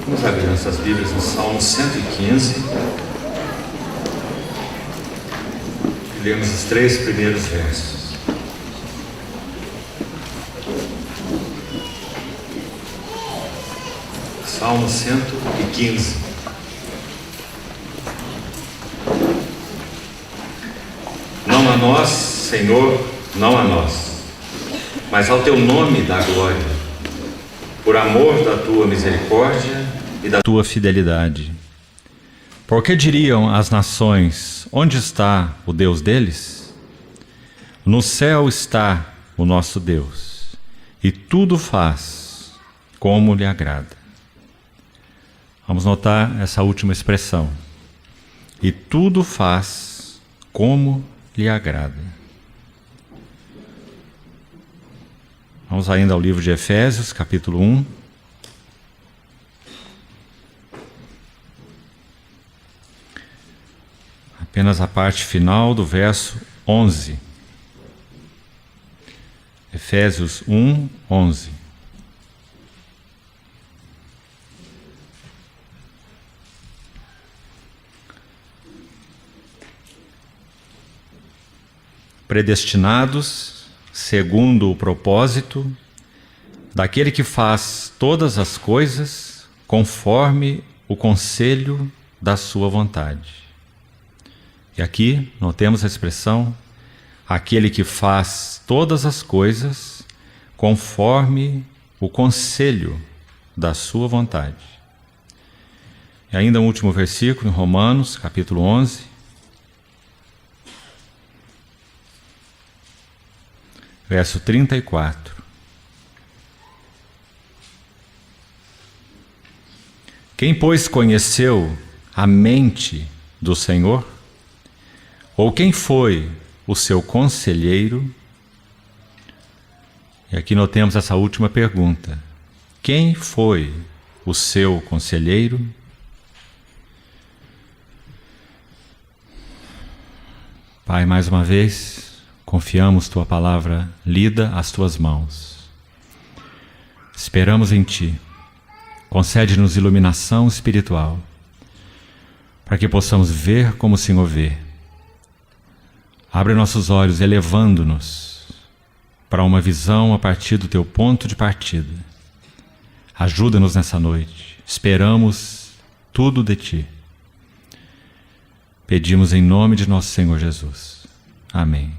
Vamos abrir nossas Bíblias no Salmo 115. E lemos os 3 primeiros versos. Salmo 115. Não a nós, Senhor, não a nós, mas ao teu nome dá glória, por amor da tua misericórdia e da tua fidelidade. Porque diriam as nações: onde está o Deus deles? No céu está o nosso Deus, e tudo faz como lhe agrada. Vamos notar essa última expressão. E tudo faz como lhe agrada. Vamos ainda ao livro de Efésios, capítulo 1. Apenas a parte final do verso 11. Efésios 1, 11. Predestinados segundo o propósito daquele que faz todas as coisas conforme o conselho da sua vontade. E aqui notemos a expressão: aquele que faz todas as coisas conforme o conselho da sua vontade. E ainda um último versículo em Romanos, capítulo 11. Verso 34. Quem, pois, conheceu a mente do Senhor? Ou quem foi o seu conselheiro? E aqui notemos essa última pergunta. Quem foi o seu conselheiro? Pai, mais uma vez, confiamos tua palavra lida às tuas mãos. Esperamos em ti. Concede-nos iluminação espiritual, para que possamos ver como o Senhor vê. Abre nossos olhos, elevando-nos para uma visão a partir do teu ponto de partida. Ajuda-nos nessa noite. Esperamos tudo de ti. Pedimos em nome de nosso Senhor Jesus. Amém.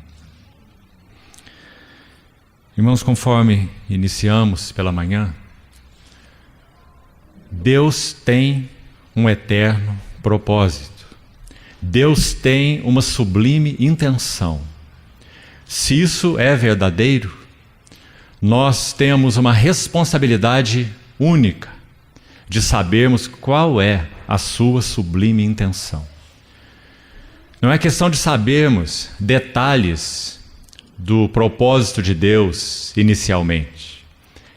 Irmãos, conforme iniciamos pela manhã, Deus tem um eterno propósito. Deus tem uma sublime intenção. Se isso é verdadeiro, nós temos uma responsabilidade única de sabermos qual é a sua sublime intenção. Não é questão de sabermos detalhes do propósito de Deus inicialmente.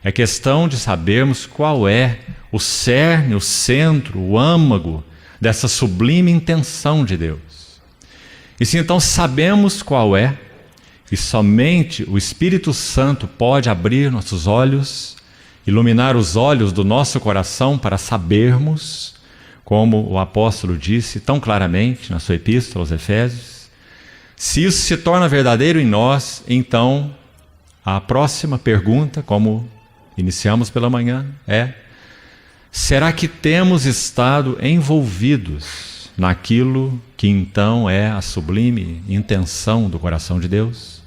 É questão de sabermos qual é o cerne, o centro, o âmago dessa sublime intenção de Deus. E se então sabemos qual é, e somente o Espírito Santo pode abrir nossos olhos, iluminar os olhos do nosso coração para sabermos, como o apóstolo disse tão claramente na sua epístola aos Efésios. Se isso se torna verdadeiro em nós, então a próxima pergunta, como iniciamos pela manhã, é: será que temos estado envolvidos naquilo que então é a sublime intenção do coração de Deus?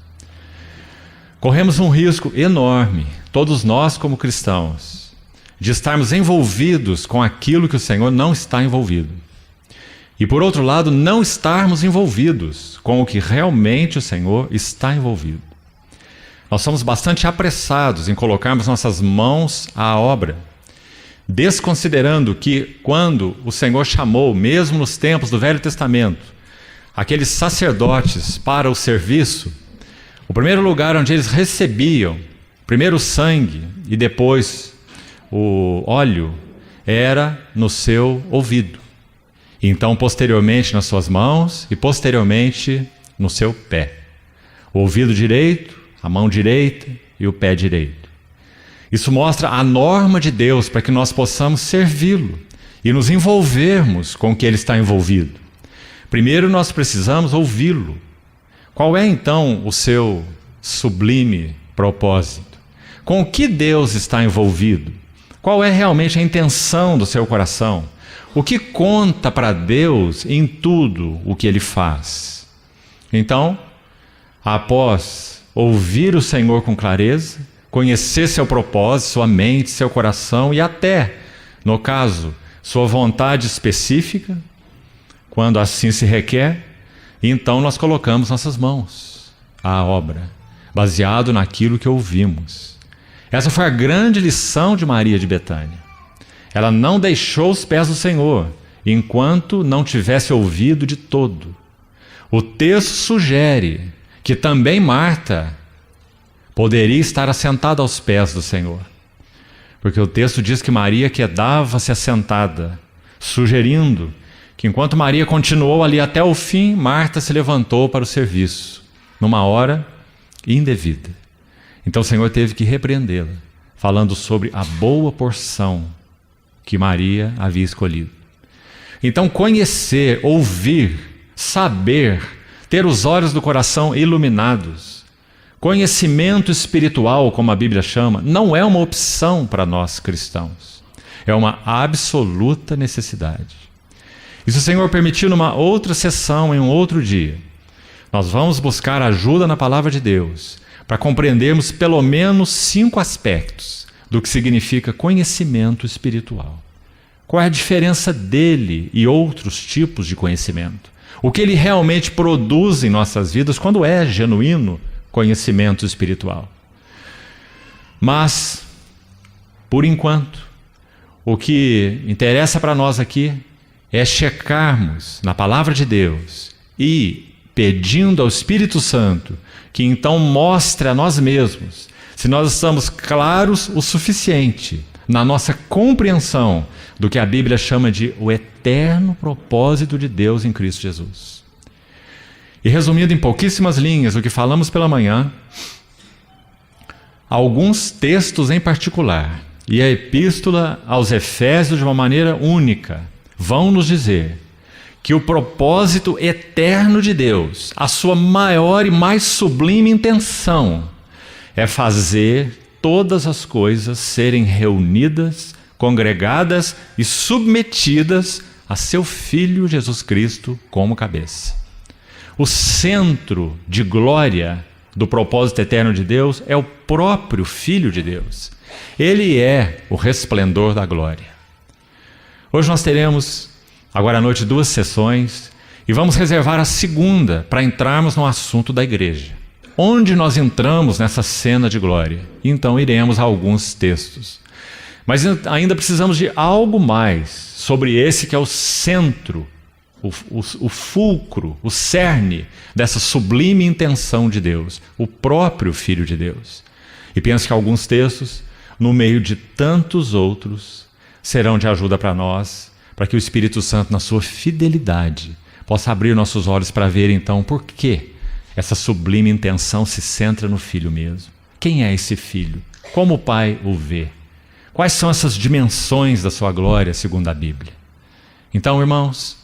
Corremos um risco enorme, todos nós como cristãos, de estarmos envolvidos com aquilo que o Senhor não está envolvido. E por outro lado, não estarmos envolvidos com o que realmente o Senhor está envolvido. Nós somos bastante apressados em colocarmos nossas mãos à obra, desconsiderando que quando o Senhor chamou, mesmo nos tempos do Velho Testamento, aqueles sacerdotes para o serviço, o primeiro lugar onde eles recebiam, primeiro o sangue e depois o óleo, era no seu ouvido. Então, posteriormente nas suas mãos e posteriormente no seu pé. O ouvido direito, a mão direita e o pé direito. Isso mostra a norma de Deus para que nós possamos servi-lo e nos envolvermos com o que Ele está envolvido. Primeiro nós precisamos ouvi-lo. Qual é então o seu sublime propósito? Com o que Deus está envolvido? Qual é realmente a intenção do seu coração? O que conta para Deus em tudo o que Ele faz? Então, após ouvir o Senhor com clareza, conhecer seu propósito, sua mente, seu coração e até, no caso, sua vontade específica, quando assim se requer, então nós colocamos nossas mãos à obra, baseado naquilo que ouvimos. Essa foi a grande lição de Maria de Betânia. Ela não deixou os pés do Senhor, enquanto não tivesse ouvido de todo. O texto sugere que também Marta poderia estar assentada aos pés do Senhor, porque o texto diz que Maria quedava-se assentada, sugerindo que enquanto Maria continuou ali até o fim, Marta se levantou para o serviço, numa hora indevida. Então o Senhor teve que repreendê-la, falando sobre a boa porção que Maria havia escolhido. Então conhecer, ouvir, saber, ter os olhos do coração iluminados, conhecimento espiritual, como a Bíblia chama, não é uma opção para nós cristãos. É uma absoluta necessidade. E se o Senhor permitir numa outra sessão, em um outro dia, nós vamos buscar ajuda na Palavra de Deus para compreendermos pelo menos 5 aspectos do que significa conhecimento espiritual. Qual é a diferença dele e outros tipos de conhecimento? O que ele realmente produz em nossas vidas quando é genuíno conhecimento espiritual. Mas, por enquanto, o que interessa para nós aqui é checarmos na Palavra de Deus e pedindo ao Espírito Santo que então mostre a nós mesmos se nós estamos claros o suficiente na nossa compreensão do que a Bíblia chama de o eterno propósito de Deus em Cristo Jesus. E resumindo em pouquíssimas linhas o que falamos pela manhã, alguns textos em particular e a Epístola aos Efésios de uma maneira única vão nos dizer que o propósito eterno de Deus, a sua maior e mais sublime intenção, é fazer todas as coisas serem reunidas, congregadas e submetidas a seu Filho Jesus Cristo como cabeça. O centro de glória do propósito eterno de Deus é o próprio Filho de Deus. Ele é o resplendor da glória. Hoje nós teremos, agora à noite, 2 sessões e vamos reservar a segunda para entrarmos no assunto da igreja. Onde nós entramos nessa cena de glória? Então iremos a alguns textos. Mas ainda precisamos de algo mais sobre esse que é o centro, o fulcro, o cerne dessa sublime intenção de Deus, o próprio Filho de Deus. E penso que alguns textos, no meio de tantos outros, serão de ajuda para nós, para que o Espírito Santo, na sua fidelidade, possa abrir nossos olhos para ver então por que essa sublime intenção se centra no Filho mesmo. Quem é esse Filho? Como o Pai o vê? Quais são essas dimensões da sua glória, segundo a Bíblia? Então, irmãos,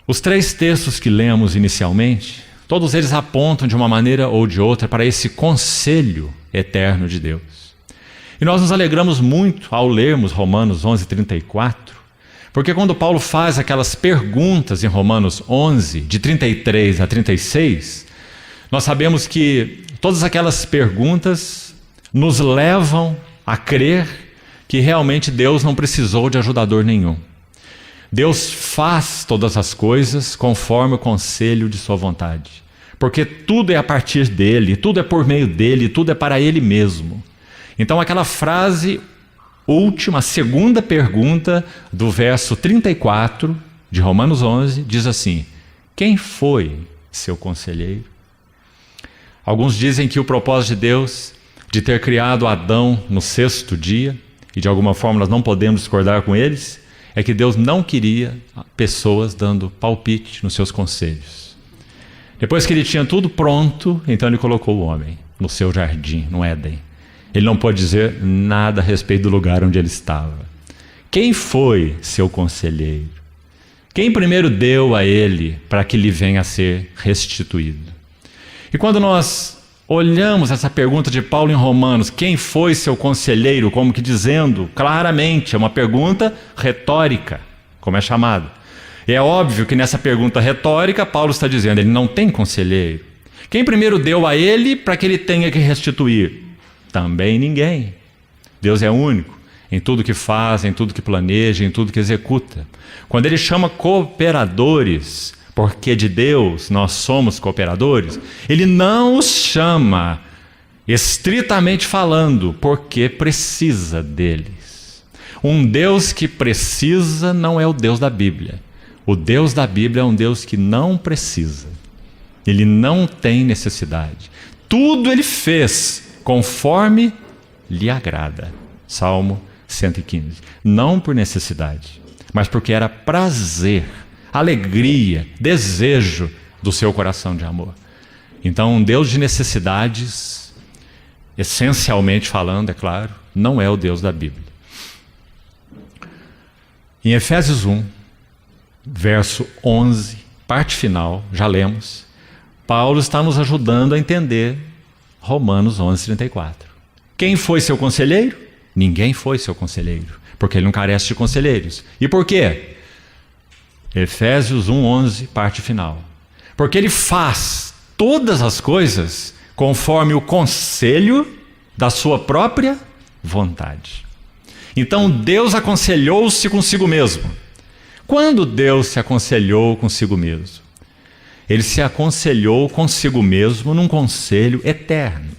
os 3 textos que lemos inicialmente, todos eles apontam de uma maneira ou de outra para esse conselho eterno de Deus. E nós nos alegramos muito ao lermos Romanos 11:34, porque quando Paulo faz aquelas perguntas em Romanos 11, de 33 a 36, nós sabemos que todas aquelas perguntas nos levam a crer que realmente Deus não precisou de ajudador nenhum. Deus faz todas as coisas conforme o conselho de sua vontade, porque tudo é a partir dele, tudo é por meio dele, tudo é para ele mesmo. Então aquela frase última, a segunda pergunta do verso 34 de Romanos 11 diz assim: quem foi seu conselheiro? Alguns dizem que o propósito de Deus de ter criado Adão no 6º dia, e de alguma forma nós não podemos discordar com eles, é que Deus não queria pessoas dando palpite nos seus conselhos. Depois que ele tinha tudo pronto, então ele colocou o homem no seu jardim, no Éden. Ele não pôde dizer nada a respeito do lugar onde ele estava. Quem foi seu conselheiro? Quem primeiro deu a ele para que lhe venha a ser restituído? E quando nós olhamos essa pergunta de Paulo em Romanos, quem foi seu conselheiro, como que dizendo claramente, é uma pergunta retórica, como é chamada. E é óbvio que nessa pergunta retórica, Paulo está dizendo, ele não tem conselheiro. Quem primeiro deu a ele para que ele tenha que restituir? Também ninguém. Deus é único em tudo que faz, em tudo que planeja, em tudo que executa. Quando ele chama cooperadores, porque de Deus nós somos cooperadores, ele não os chama, estritamente falando, porque precisa deles. Um Deus que precisa não é o Deus da Bíblia. O Deus da Bíblia é um Deus que não precisa. Ele não tem necessidade. Tudo ele fez conforme lhe agrada. Salmo 115. Não por necessidade, mas porque era prazer, alegria, desejo do seu coração de amor. Então, um Deus de necessidades, essencialmente falando, é claro, não é o Deus da Bíblia. Em Efésios 1, verso 11, parte final, já lemos, Paulo está nos ajudando a entender Romanos 11, 34. Quem foi seu conselheiro? Ninguém foi seu conselheiro, porque ele não carece de conselheiros. E por quê? Efésios 1, 11, parte final. Porque ele faz todas as coisas conforme o conselho da sua própria vontade. Então Deus aconselhou-se consigo mesmo. Quando Deus se aconselhou consigo mesmo? Ele se aconselhou consigo mesmo num conselho eterno.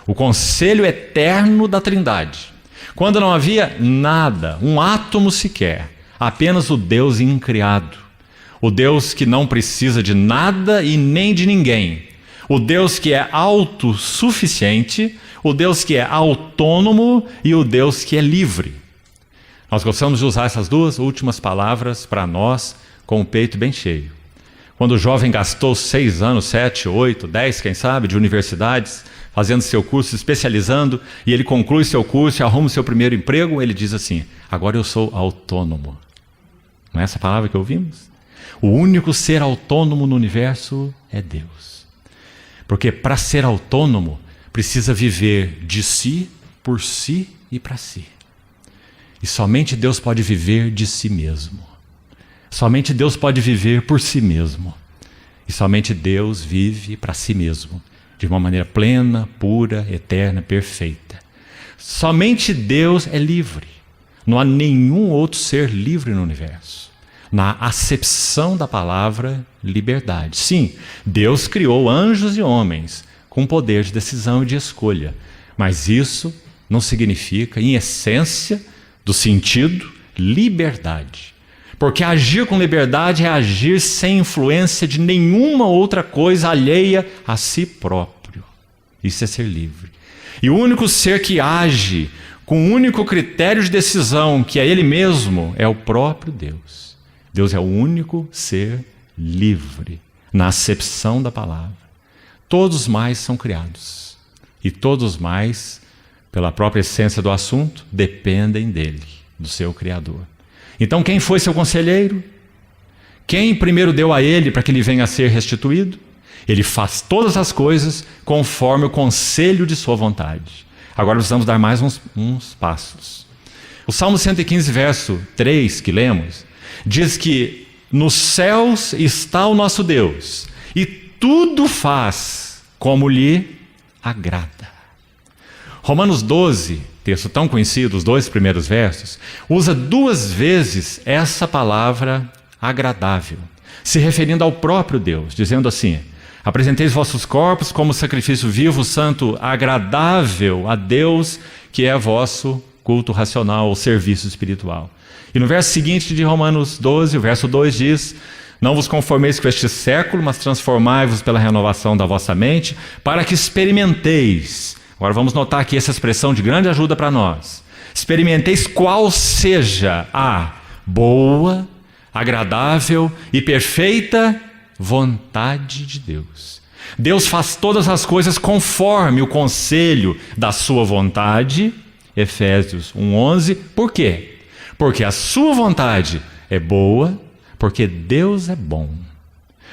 O conselho eterno da Trindade. Quando não havia nada, um átomo sequer, apenas o Deus incriado. O Deus que não precisa de nada e nem de ninguém. O Deus que é autossuficiente, o Deus que é autônomo e o Deus que é livre. Nós gostamos de usar essas duas últimas palavras para nós com o peito bem cheio. Quando o jovem gastou 6 anos, 7, 8, 10, quem sabe, de universidades, fazendo seu curso, se especializando, e ele conclui seu curso e arruma o seu primeiro emprego, ele diz assim, agora eu sou autônomo. Não é essa palavra que ouvimos? O único ser autônomo no universo é Deus. Porque para ser autônomo, precisa viver de si, por si e para si. E somente Deus pode viver de si mesmo. Somente Deus pode viver por si mesmo. E somente Deus vive para si mesmo, de uma maneira plena, pura, eterna, perfeita. Somente Deus é livre. Não há nenhum outro ser livre no universo. Na acepção da palavra liberdade. Sim, Deus criou anjos e homens com poder de decisão e de escolha. Mas isso não significa, em essência, do sentido, liberdade. Porque agir com liberdade é agir sem influência de nenhuma outra coisa alheia a si próprio. Isso é ser livre. E o único ser que age com um único critério de decisão, que é ele mesmo, é o próprio Deus. Deus é o único ser livre, na acepção da palavra. Todos os mais são criados. E todos os mais, pela própria essência do assunto, dependem dele, do seu Criador. Então quem foi seu conselheiro? Quem primeiro deu a ele para que ele venha a ser restituído? Ele faz todas as coisas conforme o conselho de sua vontade. Agora precisamos dar mais uns passos. O Salmo 115, verso 3, que lemos, diz que nos céus está o nosso Deus e tudo faz como lhe agrada. Romanos 12, texto tão conhecido, os 2 primeiros versos, usa 2 vezes essa palavra agradável, se referindo ao próprio Deus, dizendo assim, apresenteis vossos corpos como sacrifício vivo, santo, agradável a Deus, que é vosso culto racional ou serviço espiritual. E no verso seguinte de Romanos 12, o verso 2 diz, não vos conformeis com este século, mas transformai-vos pela renovação da vossa mente, para que experimenteis. Agora vamos notar aqui essa expressão de grande ajuda para nós. Experimenteis qual seja a boa, agradável e perfeita vontade de Deus. Deus faz todas as coisas conforme o conselho da sua vontade. Efésios 1:11. Por quê? Porque a sua vontade é boa, porque Deus é bom.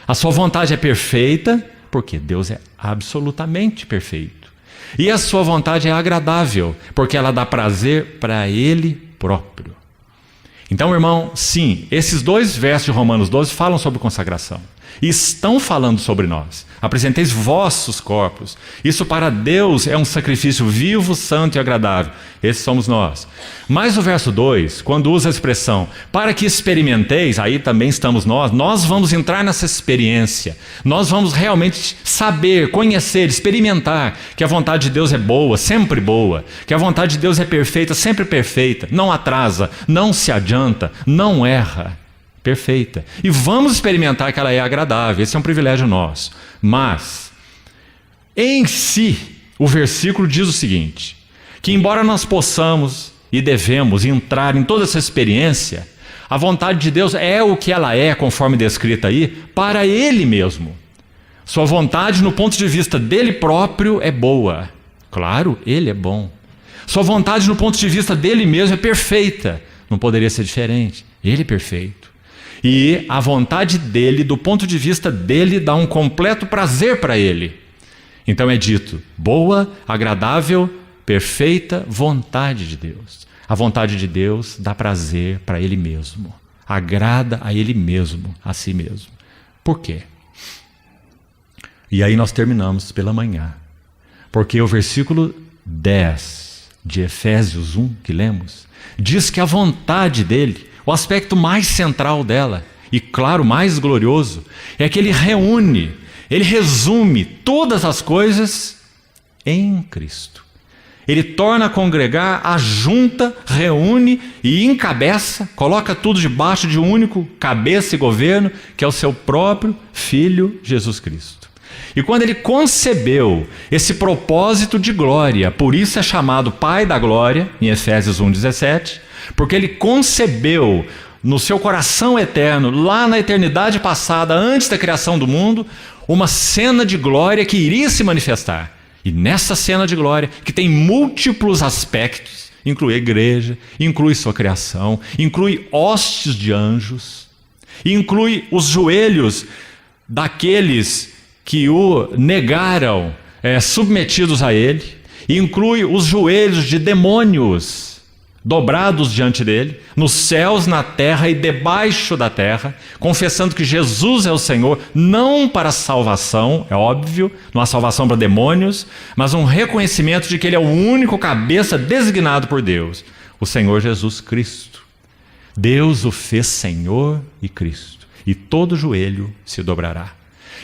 A sua vontade é perfeita, porque Deus é absolutamente perfeito. E a sua vontade é agradável, porque ela dá prazer para Ele próprio. Então, irmão, sim, esses 2 versos de Romanos 12 falam sobre consagração. E estão falando sobre nós. Apresenteis vossos corpos. Isso para Deus é um sacrifício vivo, santo e agradável. Esses somos nós. Mas o verso 2, quando usa a expressão para que experimenteis, aí também estamos nós vamos entrar nessa experiência. Nós vamos realmente saber, conhecer, experimentar que a vontade de Deus é boa, sempre boa. Que a vontade de Deus é perfeita, sempre perfeita. Não atrasa, não se adianta, não erra. Perfeita. E vamos experimentar que ela é agradável. Esse é um privilégio nosso. Mas, em si, o versículo diz o seguinte, que embora nós possamos e devemos entrar em toda essa experiência, a vontade de Deus é o que ela é, conforme descrita aí, para Ele mesmo. Sua vontade, no ponto de vista dele próprio, é boa. Claro, Ele é bom. Sua vontade, no ponto de vista dele mesmo, é perfeita. Não poderia ser diferente. Ele é perfeito. E a vontade dele, do ponto de vista dele, dá um completo prazer para ele. Então é dito, boa, agradável, perfeita vontade de Deus. A vontade de Deus dá prazer para Ele mesmo. Agrada a Ele mesmo, a si mesmo. Por quê? E aí nós terminamos pela manhã. Porque o versículo 10 de Efésios 1, que lemos, diz que a vontade dele, o aspecto mais central dela, e claro, mais glorioso, é que ele reúne, ele resume todas as coisas em Cristo. Ele torna a congregar, ajunta, reúne e encabeça, coloca tudo debaixo de um único cabeça e governo, que é o seu próprio Filho Jesus Cristo. E quando ele concebeu esse propósito de glória, por isso é chamado Pai da Glória, em Efésios 1:17, porque ele concebeu no seu coração eterno, lá na eternidade passada, antes da criação do mundo, uma cena de glória que iria se manifestar. E nessa cena de glória, que tem múltiplos aspectos, inclui a igreja, inclui sua criação, inclui hostes de anjos, inclui os joelhos daqueles que o negaram, submetidos a ele, inclui os joelhos de demônios dobrados diante dele, nos céus, na terra e debaixo da terra, confessando que Jesus é o Senhor, não para salvação, é óbvio, não há salvação para demônios, mas um reconhecimento de que ele é o único cabeça designado por Deus, o Senhor Jesus Cristo. Deus o fez Senhor e Cristo, e todo joelho se dobrará.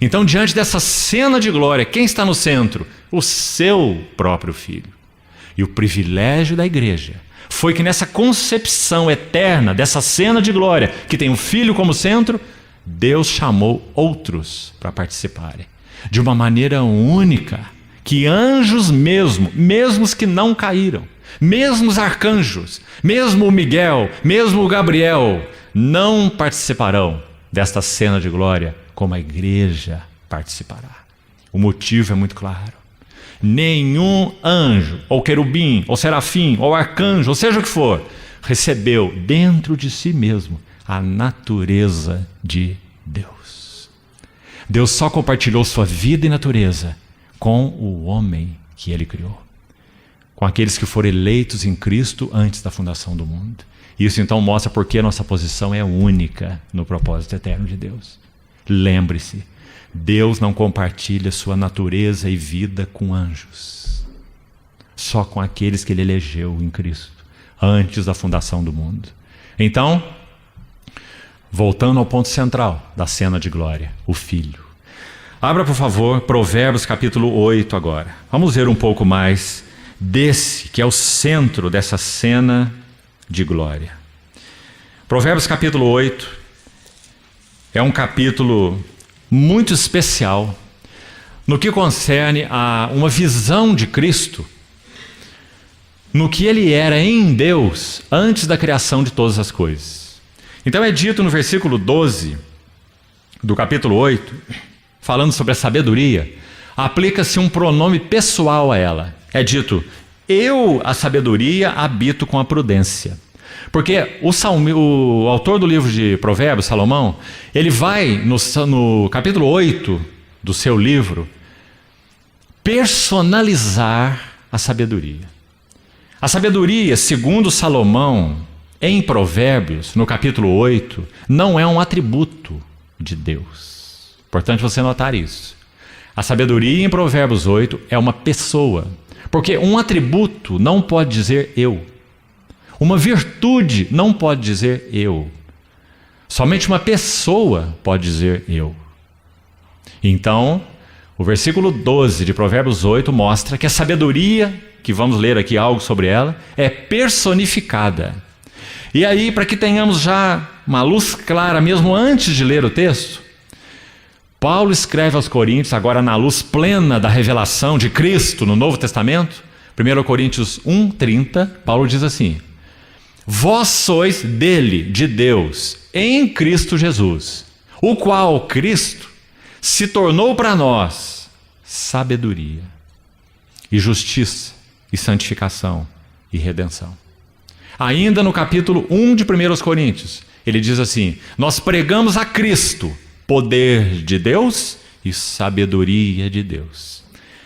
Então, diante dessa cena de glória, quem está no centro? O seu próprio Filho. E o privilégio da igreja foi que nessa concepção eterna, dessa cena de glória, que tem o Filho como centro, Deus chamou outros para participarem. De uma maneira única, que anjos mesmo os que não caíram, mesmo os arcanjos, mesmo o Miguel, mesmo o Gabriel, não participarão desta cena de glória, como a igreja participará. O motivo é muito claro. Nenhum anjo, ou querubim, ou serafim, ou arcanjo, ou seja o que for, recebeu dentro de si mesmo a natureza de Deus. Deus só compartilhou sua vida e natureza com o homem que ele criou, com aqueles que foram eleitos em Cristo antes da fundação do mundo. Isso então mostra por que a nossa posição é única no propósito eterno de Deus. Lembre-se, Deus não compartilha sua natureza e vida com anjos, só com aqueles que ele elegeu em Cristo, antes da fundação do mundo. Então, voltando ao ponto central da cena de glória, o Filho. Abra, por favor, Provérbios capítulo 8 agora. Vamos ver um pouco mais desse, que é o centro dessa cena de glória. Provérbios capítulo 8 é um capítulo muito especial no que concerne a uma visão de Cristo, no que ele era em Deus antes da criação de todas as coisas. Então é dito no versículo 12 do capítulo 8 falando sobre a sabedoria, aplica-se um pronome pessoal a ela. É dito: eu, a sabedoria, habito com a prudência. Porque o autor do livro de Provérbios, Salomão, ele vai no capítulo 8 do seu livro personalizar a sabedoria. A sabedoria, segundo Salomão, em Provérbios, no capítulo 8, não é um atributo de Deus. Importante você notar isso. A sabedoria em Provérbios 8 é uma pessoa. Porque um atributo não pode dizer eu. Uma virtude não pode dizer eu. Somente uma pessoa pode dizer eu. Então, o versículo 12 de Provérbios 8 mostra que a sabedoria, que vamos ler aqui algo sobre ela, é personificada. E aí, para que tenhamos já uma luz clara, mesmo antes de ler o texto, Paulo escreve aos Coríntios, agora na luz plena da revelação de Cristo no Novo Testamento, 1 Coríntios 1:30, Paulo diz assim: vós sois dele, de Deus, em Cristo Jesus, o qual Cristo se tornou para nós sabedoria, e justiça, e santificação, e redenção. Ainda no capítulo 1 de 1 Coríntios, ele diz assim: nós pregamos a Cristo, poder de Deus e sabedoria de Deus.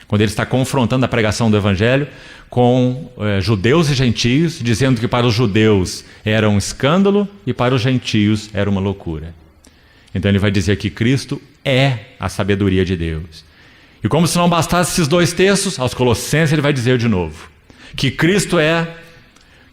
Quando ele está confrontando a pregação do Evangelho com judeus e gentios, dizendo que para os judeus era um escândalo e para os gentios era uma loucura. Então ele vai dizer que Cristo é a sabedoria de Deus. E como se não bastasse esses dois textos, aos Colossenses ele vai dizer de novo que Cristo é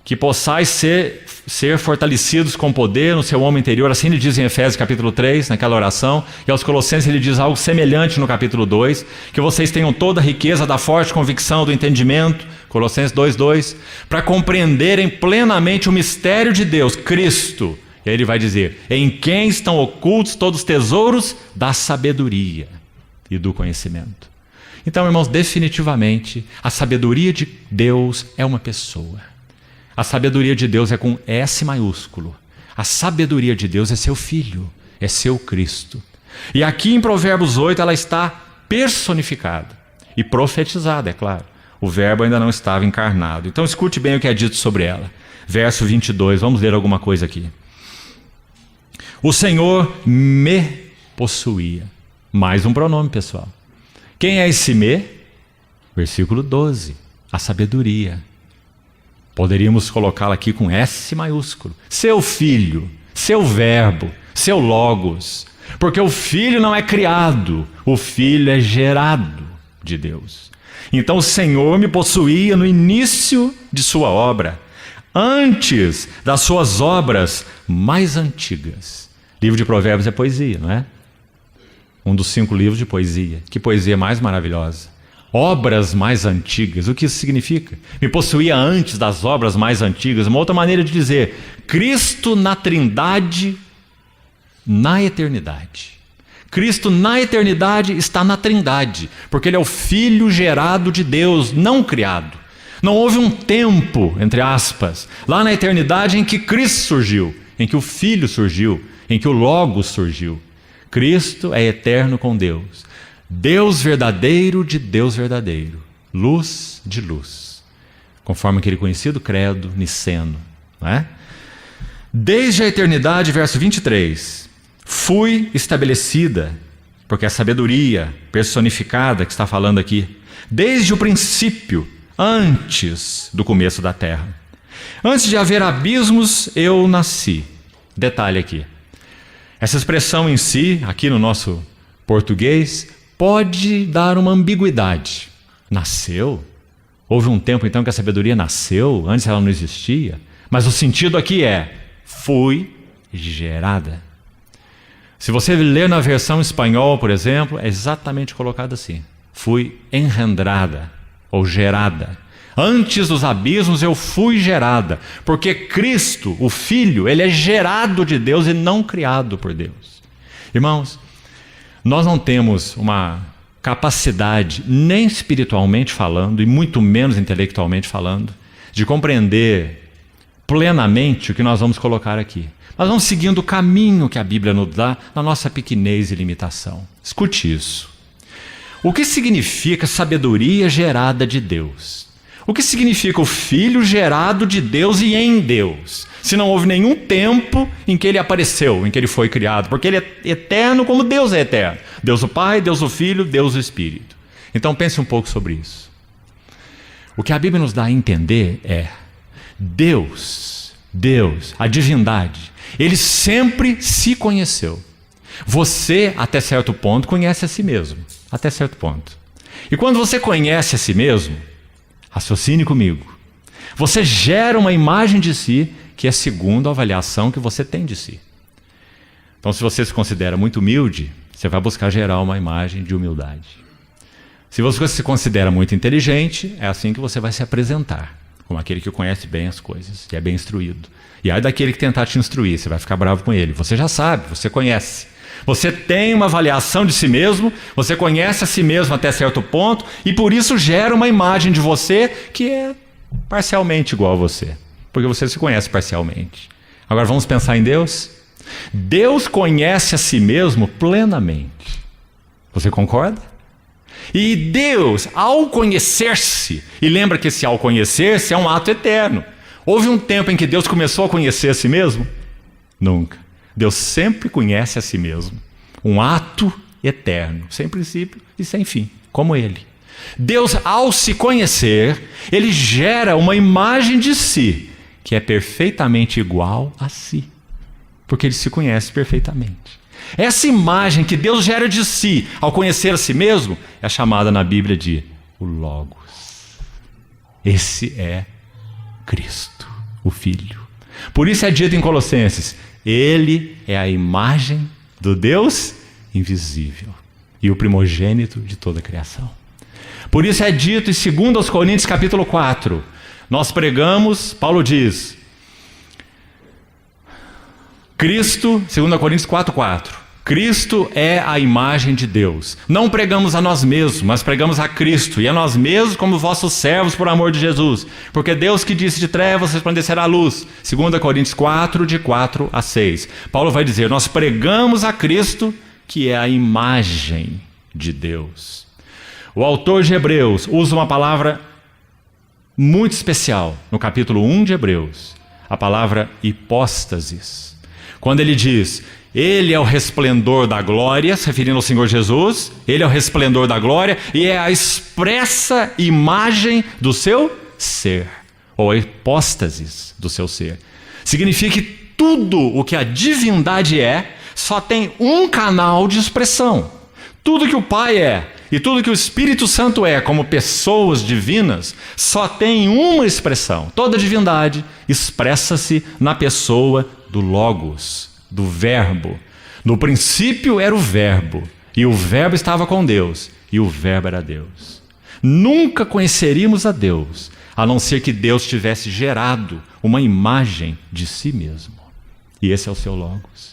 que possais ser fortalecidos com poder no seu homem interior. Assim ele diz em Efésios capítulo 3, naquela oração. E aos Colossenses ele diz algo semelhante no capítulo 2, que vocês tenham toda a riqueza da forte convicção do entendimento, Colossenses 2:2, para compreenderem plenamente o mistério de Deus, Cristo. E aí ele vai dizer: em quem estão ocultos todos os tesouros da sabedoria e do conhecimento. Então, irmãos, definitivamente a sabedoria de Deus é uma pessoa. A sabedoria de Deus é com S maiúsculo. A sabedoria de Deus é seu Filho, é seu Cristo. E aqui em Provérbios 8 ela está personificada e profetizada, é claro. O verbo ainda não estava encarnado. Então escute bem o que é dito sobre ela. Verso 22, vamos ler alguma coisa aqui. O Senhor me possuía. Mais um pronome, pessoal. Quem é esse me? Versículo 12, a sabedoria. Poderíamos colocá-la aqui com S maiúsculo. Seu Filho, seu verbo, seu logos. Porque o Filho não é criado, o Filho é gerado de Deus. Então o Senhor me possuía no início de sua obra, antes das suas obras mais antigas. Livro de Provérbios é poesia, não é? Um dos 5 livros de poesia. Que poesia mais maravilhosa. Obras mais antigas. O que isso significa? Me possuía antes das obras mais antigas. Uma outra maneira de dizer: Cristo na Trindade, na eternidade. Cristo na eternidade está na Trindade, porque Ele é o Filho gerado de Deus, não criado. Não houve um tempo, entre aspas, lá na eternidade em que Cristo surgiu, em que o Filho surgiu, em que o Logos surgiu. Cristo é eterno com Deus. Deus verdadeiro de Deus verdadeiro. Luz de luz. Conforme aquele conhecido credo niceno. Não é? Desde a eternidade, verso 23, fui estabelecida, porque a sabedoria personificada que está falando aqui, desde o princípio, antes do começo da terra. Antes de haver abismos, eu nasci. Detalhe aqui. Essa expressão em si, aqui no nosso português, pode dar uma ambiguidade. Nasceu? Houve um tempo então que a sabedoria nasceu, antes ela não existia. Mas o sentido aqui é: fui gerada. Se você ler na versão espanhol, por exemplo, é exatamente colocado assim: fui engendrada ou gerada. Antes dos abismos eu fui gerada, porque Cristo, o Filho, Ele é gerado de Deus e não criado por Deus. Irmãos, nós não temos uma capacidade, nem espiritualmente falando, e muito menos intelectualmente falando, de compreender plenamente o que nós vamos colocar aqui. Nós vamos seguindo o caminho que a Bíblia nos dá na nossa pequenez e limitação. Escute isso. O que significa sabedoria gerada de Deus? O que significa o Filho gerado de Deus e em Deus? Se não houve nenhum tempo em que ele apareceu, em que ele foi criado, porque ele é eterno como Deus é eterno. Deus o Pai, Deus o Filho, Deus o Espírito. Então pense um pouco sobre isso. O que a Bíblia nos dá a entender é Deus, a divindade, ele sempre se conheceu. Você, até certo ponto, conhece a si mesmo. Até certo ponto. E quando você conhece a si mesmo, raciocine comigo, você gera uma imagem de si que é segundo a avaliação que você tem de si. Então, se você se considera muito humilde, você vai buscar gerar uma imagem de humildade. Se você se considera muito inteligente, é assim que você vai se apresentar, como aquele que conhece bem as coisas e é bem instruído. E aí daquele que tentar te instruir, você vai ficar bravo com ele. Você já sabe, você conhece. Você tem uma avaliação de si mesmo, você conhece a si mesmo até certo ponto, e por isso gera uma imagem de você que é parcialmente igual a você, porque você se conhece parcialmente. Agora vamos pensar em Deus? Deus conhece a si mesmo plenamente. Você concorda? E Deus, ao conhecer-se, e lembra que esse ao conhecer-se é um ato eterno. Houve um tempo em que Deus começou a conhecer a si mesmo? Nunca. Deus sempre conhece a si mesmo. Um ato eterno, sem princípio e sem fim, como Ele. Deus, ao se conhecer, Ele gera uma imagem de si, que é perfeitamente igual a si, porque Ele se conhece perfeitamente. Essa imagem que Deus gera de si, ao conhecer a si mesmo, é chamada na Bíblia de o Logos. Esse é Cristo, o Filho. Por isso é dito em Colossenses, Ele é a imagem do Deus invisível e o primogênito de toda a criação. Por isso é dito em 2 Coríntios capítulo 4, nós pregamos, Paulo diz, Cristo, 2 Coríntios 4:4, Cristo é a imagem de Deus. Não pregamos a nós mesmos, mas pregamos a Cristo, e a nós mesmos como vossos servos por amor de Jesus. Porque Deus que disse de trevas resplandecerá a luz. 2 Coríntios 4, de 4-6. Paulo vai dizer, nós pregamos a Cristo, que é a imagem de Deus. O autor de Hebreus usa uma palavra muito especial no capítulo 1 de Hebreus, a palavra hipóstasis. Quando ele diz, Ele é o resplendor da glória, se referindo ao Senhor Jesus, Ele é o resplendor da glória e é a expressa imagem do seu ser, ou a hipóstasis do seu ser. Significa que tudo o que a divindade é, só tem um canal de expressão. Tudo que o Pai é e tudo que o Espírito Santo é, como pessoas divinas, só tem uma expressão. Toda divindade expressa-se na pessoa do Logos, do Verbo. No princípio era o Verbo, e o Verbo estava com Deus, e o Verbo era Deus. Nunca conheceríamos a Deus, a não ser que Deus tivesse gerado uma imagem de si mesmo. E esse é o seu Logos.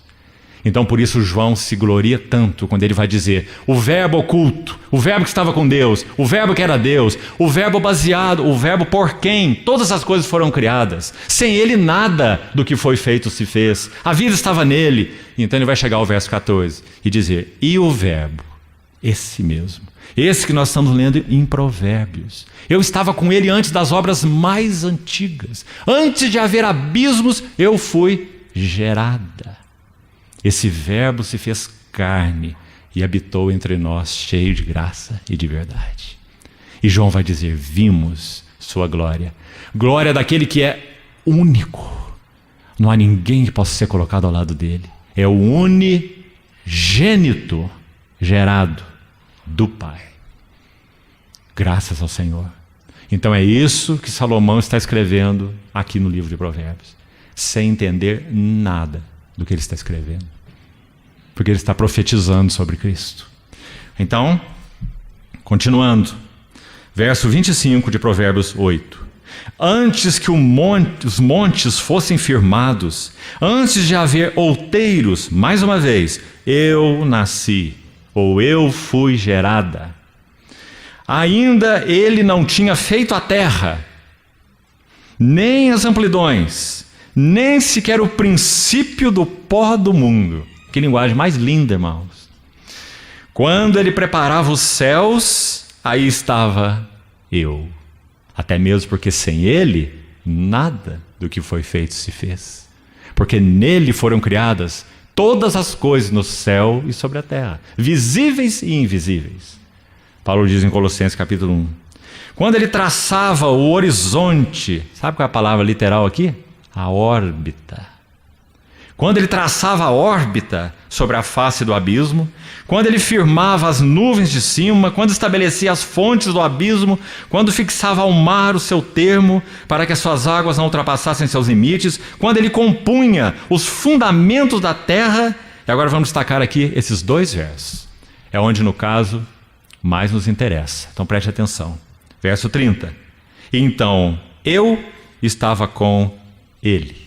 Então por isso João se gloria tanto quando ele vai dizer o Verbo oculto, o Verbo que estava com Deus, o Verbo que era Deus, o Verbo baseado, o Verbo por quem todas as coisas foram criadas. Sem Ele nada do que foi feito se fez. A vida estava nele. Então ele vai chegar ao verso 14 e dizer, e o Verbo, esse mesmo, esse que nós estamos lendo em Provérbios. Eu estava com ele antes das obras mais antigas. Antes de haver abismos, eu fui gerada. Esse Verbo se fez carne e habitou entre nós, cheio de graça e de verdade. E João vai dizer, vimos sua glória. Glória daquele que é único. Não há ninguém que possa ser colocado ao lado dele. É o unigênito gerado do Pai. Graças ao Senhor. Então é isso que Salomão está escrevendo aqui no livro de Provérbios. Sem entender nada do que ele está escrevendo, porque ele está profetizando sobre Cristo. Então, continuando, verso 25 de Provérbios 8. Antes que os montes fossem firmados, antes de haver outeiros, mais uma vez, eu nasci, ou eu fui gerada. Ainda ele não tinha feito a terra, nem as amplidões, nem sequer o princípio do pó do mundo. Que linguagem mais linda, irmãos. Quando ele preparava os céus, aí estava eu. Até mesmo porque sem ele, nada do que foi feito se fez. Porque nele foram criadas todas as coisas no céu e sobre a terra, visíveis e invisíveis. Paulo diz em Colossenses capítulo 1. Quando ele traçava o horizonte, sabe qual é a palavra literal aqui? A órbita. Quando ele traçava a órbita sobre a face do abismo, quando ele firmava as nuvens de cima, quando estabelecia as fontes do abismo, quando fixava ao mar o seu termo para que as suas águas não ultrapassassem seus limites, quando ele compunha os fundamentos da terra, e agora vamos destacar aqui esses 2 versos. É onde, no caso, mais nos interessa. Então preste atenção. Verso 30. Então eu estava com ele,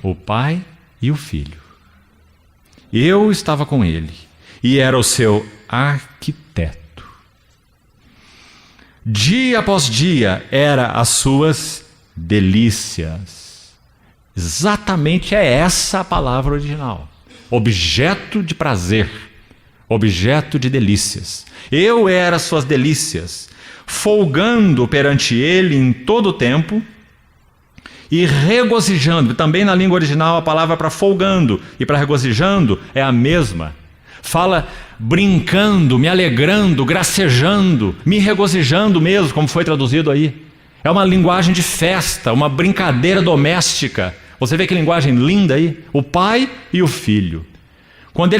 o Pai e o Filho. Eu estava com ele e era o seu arquiteto. Dia após dia era as suas delícias. Exatamente é essa a palavra original. Objeto de prazer, objeto de delícias. Eu era as suas delícias, folgando perante ele em todo o tempo e regozijando. Também na língua original a palavra para folgando e para regozijando é a mesma. Fala brincando, me alegrando, gracejando, me regozijando mesmo, como foi traduzido aí. É uma linguagem de festa, uma brincadeira doméstica. Você vê que linguagem linda aí? O Pai e o Filho. Quando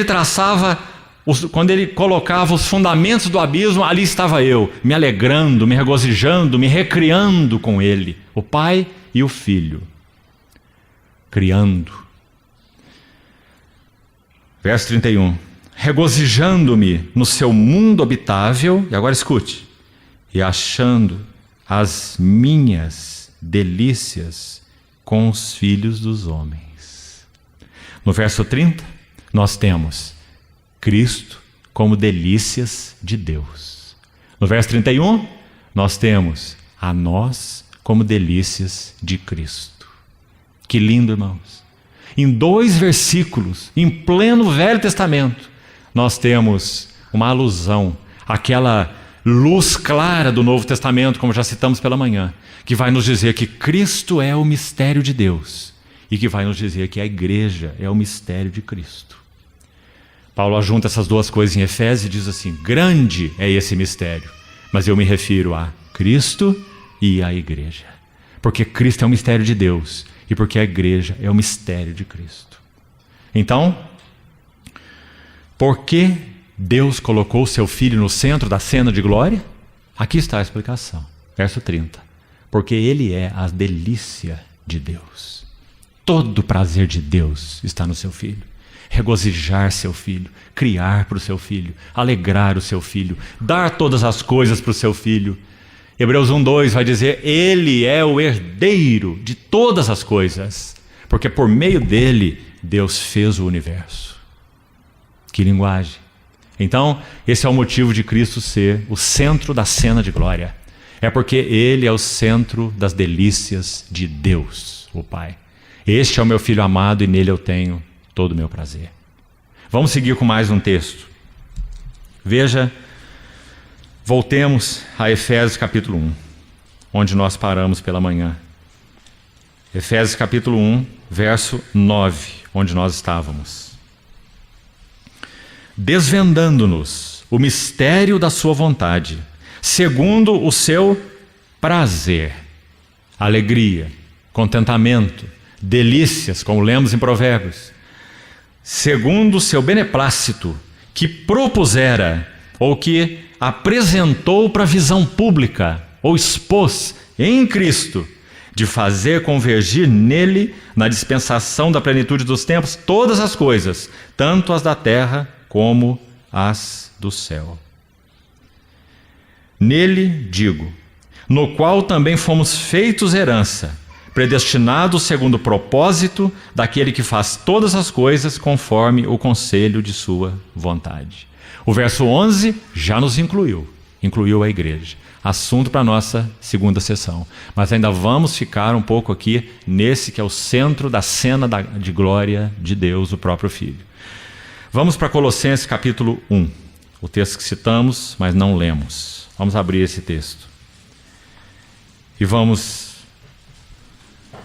ele colocava os fundamentos do abismo, ali estava eu, me alegrando, me regozijando, me recriando com ele. O Pai e o Filho. Criando. Verso 31. Regozijando-me no seu mundo habitável, e agora escute, e achando as minhas delícias com os filhos dos homens. No verso 30, nós temos Cristo como delícias de Deus. No verso 31, nós temos a nós como delícias de Cristo. Que lindo, irmãos. Em 2 versículos, em pleno Velho Testamento, nós temos uma alusão àquela luz clara do Novo Testamento, como já citamos pela manhã, que vai nos dizer que Cristo é o mistério de Deus e que vai nos dizer que a igreja é o mistério de Cristo. Paulo ajunta essas 2 coisas em Efésios e diz assim: grande é esse mistério, mas eu me refiro a Cristo e a igreja, porque Cristo é o mistério de Deus e porque a igreja é o mistério de Cristo. Então, por que Deus colocou o seu Filho no centro da cena de glória? Aqui está a explicação, verso 30. Porque ele é a delícia de Deus. Todo o prazer de Deus está no seu Filho. Regozijar seu Filho, criar para o seu Filho, alegrar o seu Filho, dar todas as coisas para o seu Filho. Hebreus 1:2 vai dizer: ele é o herdeiro de todas as coisas, porque por meio dele Deus fez o universo. Que linguagem! Então, esse é o motivo de Cristo ser o centro da cena de glória. É porque ele é o centro das delícias de Deus, o Pai. Este é o meu Filho amado e nele eu tenho todo o meu prazer. Vamos seguir com mais um texto. Veja, voltemos a Efésios capítulo 1, onde nós paramos pela manhã. Efésios capítulo 1, verso 9, onde nós estávamos. Desvendando-nos o mistério da sua vontade, segundo o seu prazer, alegria, contentamento, delícias, como lemos em Provérbios, segundo o seu beneplácito, que propusera, ou que apresentou para a visão pública, ou expôs em Cristo, de fazer convergir nele, na dispensação da plenitude dos tempos, todas as coisas, tanto as da terra como as do céu. Nele, digo, no qual também fomos feitos herança, predestinados segundo o propósito daquele que faz todas as coisas conforme o conselho de sua vontade. O verso 11 já nos incluiu. incluiu a igreja. Assunto para a nossa segunda sessão. Mas ainda vamos ficar um pouco aqui nesse que é o centro da cena de glória de Deus, o próprio Filho. Vamos para Colossenses capítulo 1. O texto que citamos, mas não lemos. Vamos abrir esse texto. E vamos,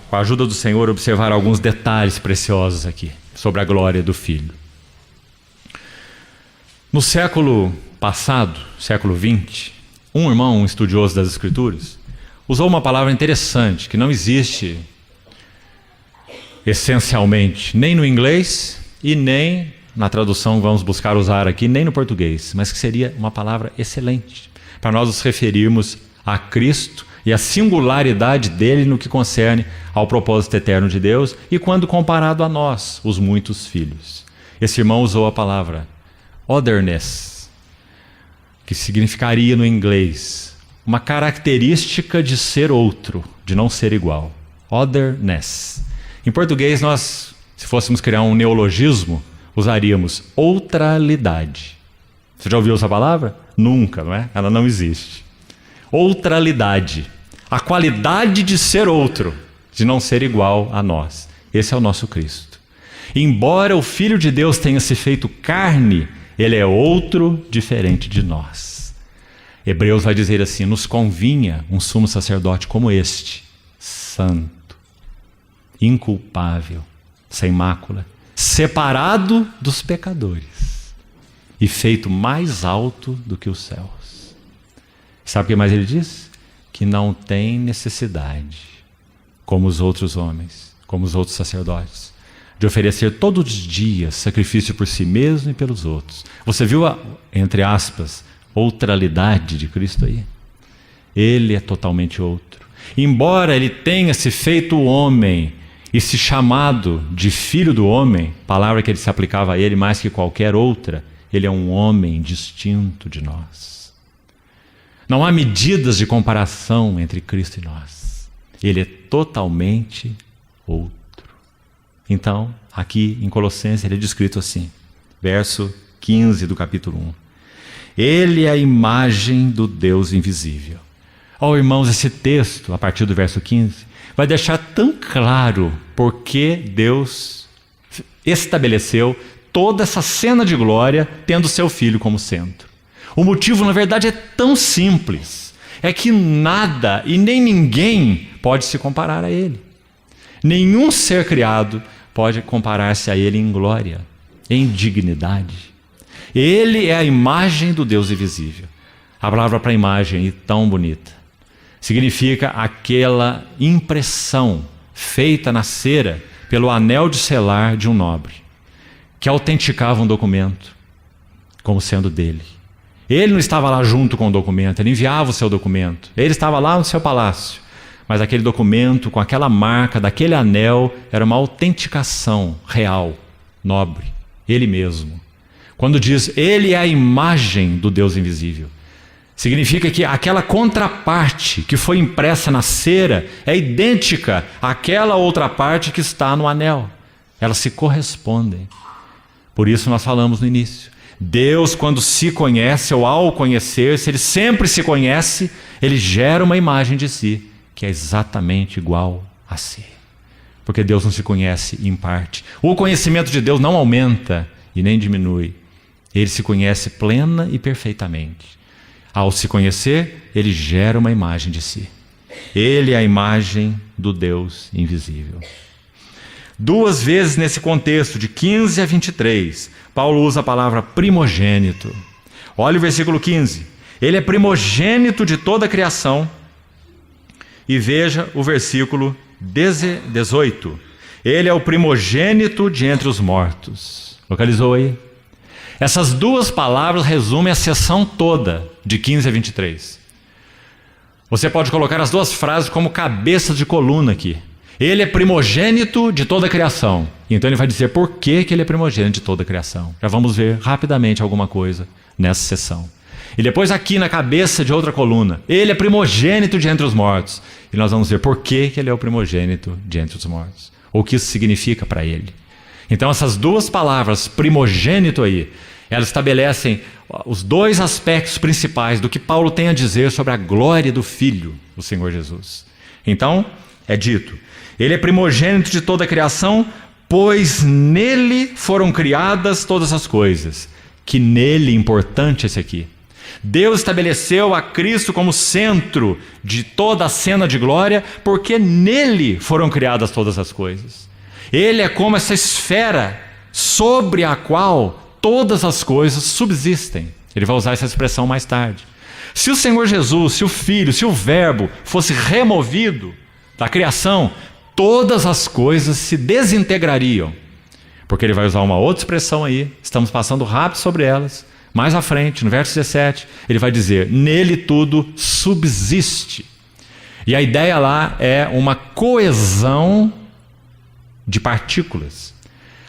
com a ajuda do Senhor, observar alguns detalhes preciosos aqui sobre a glória do Filho. No século passado, século XX, um irmão, um estudioso das Escrituras, usou uma palavra interessante que não existe essencialmente nem no inglês e nem na tradução que vamos buscar usar aqui, nem no português, mas que seria uma palavra excelente para nós nos referirmos a Cristo e a singularidade dele no que concerne ao propósito eterno de Deus e quando comparado a nós, os muitos filhos. Esse irmão usou a palavra otherness, que significaria no inglês uma característica de ser outro, de não ser igual. Otherness. Em português nós, se fôssemos criar um neologismo, usaríamos outralidade. Você já ouviu essa palavra? Nunca, não é? Ela não existe. Outralidade. A qualidade de ser outro, de não ser igual a nós. Esse é o nosso Cristo. Embora o Filho de Deus tenha se feito carne, ele é outro diferente de nós. Hebreus vai dizer assim: nos convinha um sumo sacerdote como este, santo, inculpável, sem mácula, separado dos pecadores e feito mais alto do que os céus. Sabe o que mais ele diz? Que não tem necessidade, como os outros homens, como os outros sacerdotes, de oferecer todos os dias sacrifício por si mesmo e pelos outros. Você viu a, entre aspas, outralidade de Cristo aí? Ele é totalmente outro. Embora ele tenha se feito homem e se chamado de filho do homem, palavra que ele se aplicava a ele mais que qualquer outra, ele é um homem distinto de nós. Não há medidas de comparação entre Cristo e nós. Ele é totalmente outro. Então, aqui em Colossenses ele é descrito assim, verso 15 do capítulo 1. Ele é a imagem do Deus invisível. Ó, irmãos, esse texto, a partir do verso 15, vai deixar tão claro porque Deus estabeleceu toda essa cena de glória tendo seu Filho como centro. O motivo, na verdade, é tão simples. É que nada e nem ninguém pode se comparar a ele. Nenhum ser criado pode comparar-se a ele em glória, em dignidade. Ele é a imagem do Deus invisível. A palavra para imagem é tão bonita. Significa aquela impressão feita na cera pelo anel de selar de um nobre, que autenticava um documento como sendo dele. Ele não estava lá junto com o documento, ele enviava o seu documento. Ele estava lá no seu palácio. Mas aquele documento, com aquela marca daquele anel, era uma autenticação real, nobre, ele mesmo. Quando diz, ele é a imagem do Deus invisível, significa que aquela contraparte que foi impressa na cera é idêntica àquela outra parte que está no anel. Elas se correspondem. Por isso nós falamos no início. Deus, quando se conhece, ou ao conhecer-se, ele sempre se conhece, ele gera uma imagem de si, que é exatamente igual a si. Porque Deus não se conhece em parte. O conhecimento de Deus não aumenta e nem diminui. Ele se conhece plena e perfeitamente. Ao se conhecer, ele gera uma imagem de si. Ele é a imagem do Deus invisível. 2 vezes nesse contexto, de 15 a 23, Paulo usa a palavra primogênito. Olha o versículo 15. Ele é primogênito de toda a criação. E veja o versículo 18. Ele é o primogênito de entre os mortos. Localizou aí? Essas duas palavras resumem a seção toda de 15 a 23. Você pode colocar as duas frases como cabeça de coluna aqui. Ele é primogênito de toda a criação. Então ele vai dizer por que ele é primogênito de toda a criação. Já vamos ver rapidamente alguma coisa nessa seção. E depois aqui na cabeça de outra coluna, ele é primogênito de entre os mortos. E nós vamos ver por que ele é o primogênito de entre os mortos. O que isso significa para ele. Então essas duas palavras, primogênito aí, Elas estabelecem os dois aspectos principais do que Paulo tem a dizer sobre a glória do Filho, o Senhor Jesus. Então, é dito, ele é primogênito de toda a criação, pois nele foram criadas todas as coisas. Que nele, importante esse aqui. Deus estabeleceu a Cristo como centro de toda a cena de glória, porque nele foram criadas todas as coisas. Ele é como essa esfera sobre a qual todas as coisas subsistem. Ele vai usar essa expressão mais tarde. Se o Senhor Jesus, se o Filho, se o Verbo fosse removido da criação, todas as coisas se desintegrariam. Porque ele vai usar uma outra expressão aí, estamos passando rápido sobre elas. Mais à frente, no verso 17, ele vai dizer, nele tudo subsiste. E a ideia lá é uma coesão de partículas.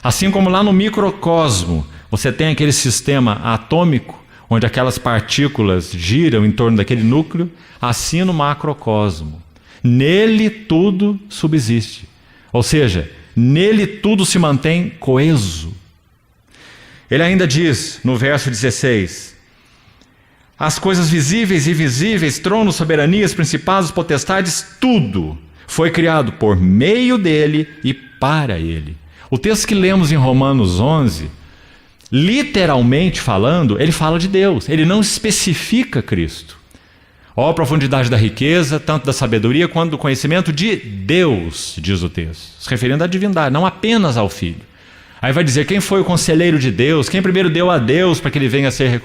Assim como lá no microcosmo, você tem aquele sistema atômico, onde aquelas partículas giram em torno daquele núcleo, assim no macrocosmo. Nele tudo subsiste. Ou seja, nele tudo se mantém coeso. Ele ainda diz, no verso 16, as coisas visíveis e invisíveis, tronos, soberanias, principados, potestades, tudo foi criado por meio dele e para ele. O texto que lemos em Romanos 11, literalmente falando, ele fala de Deus, ele não especifica Cristo. Ó a profundidade da riqueza, tanto da sabedoria quanto do conhecimento de Deus, diz o texto, se referindo à divindade, não apenas ao Filho. Aí vai dizer quem foi o conselheiro de Deus, quem primeiro deu a Deus para que ele venha a ser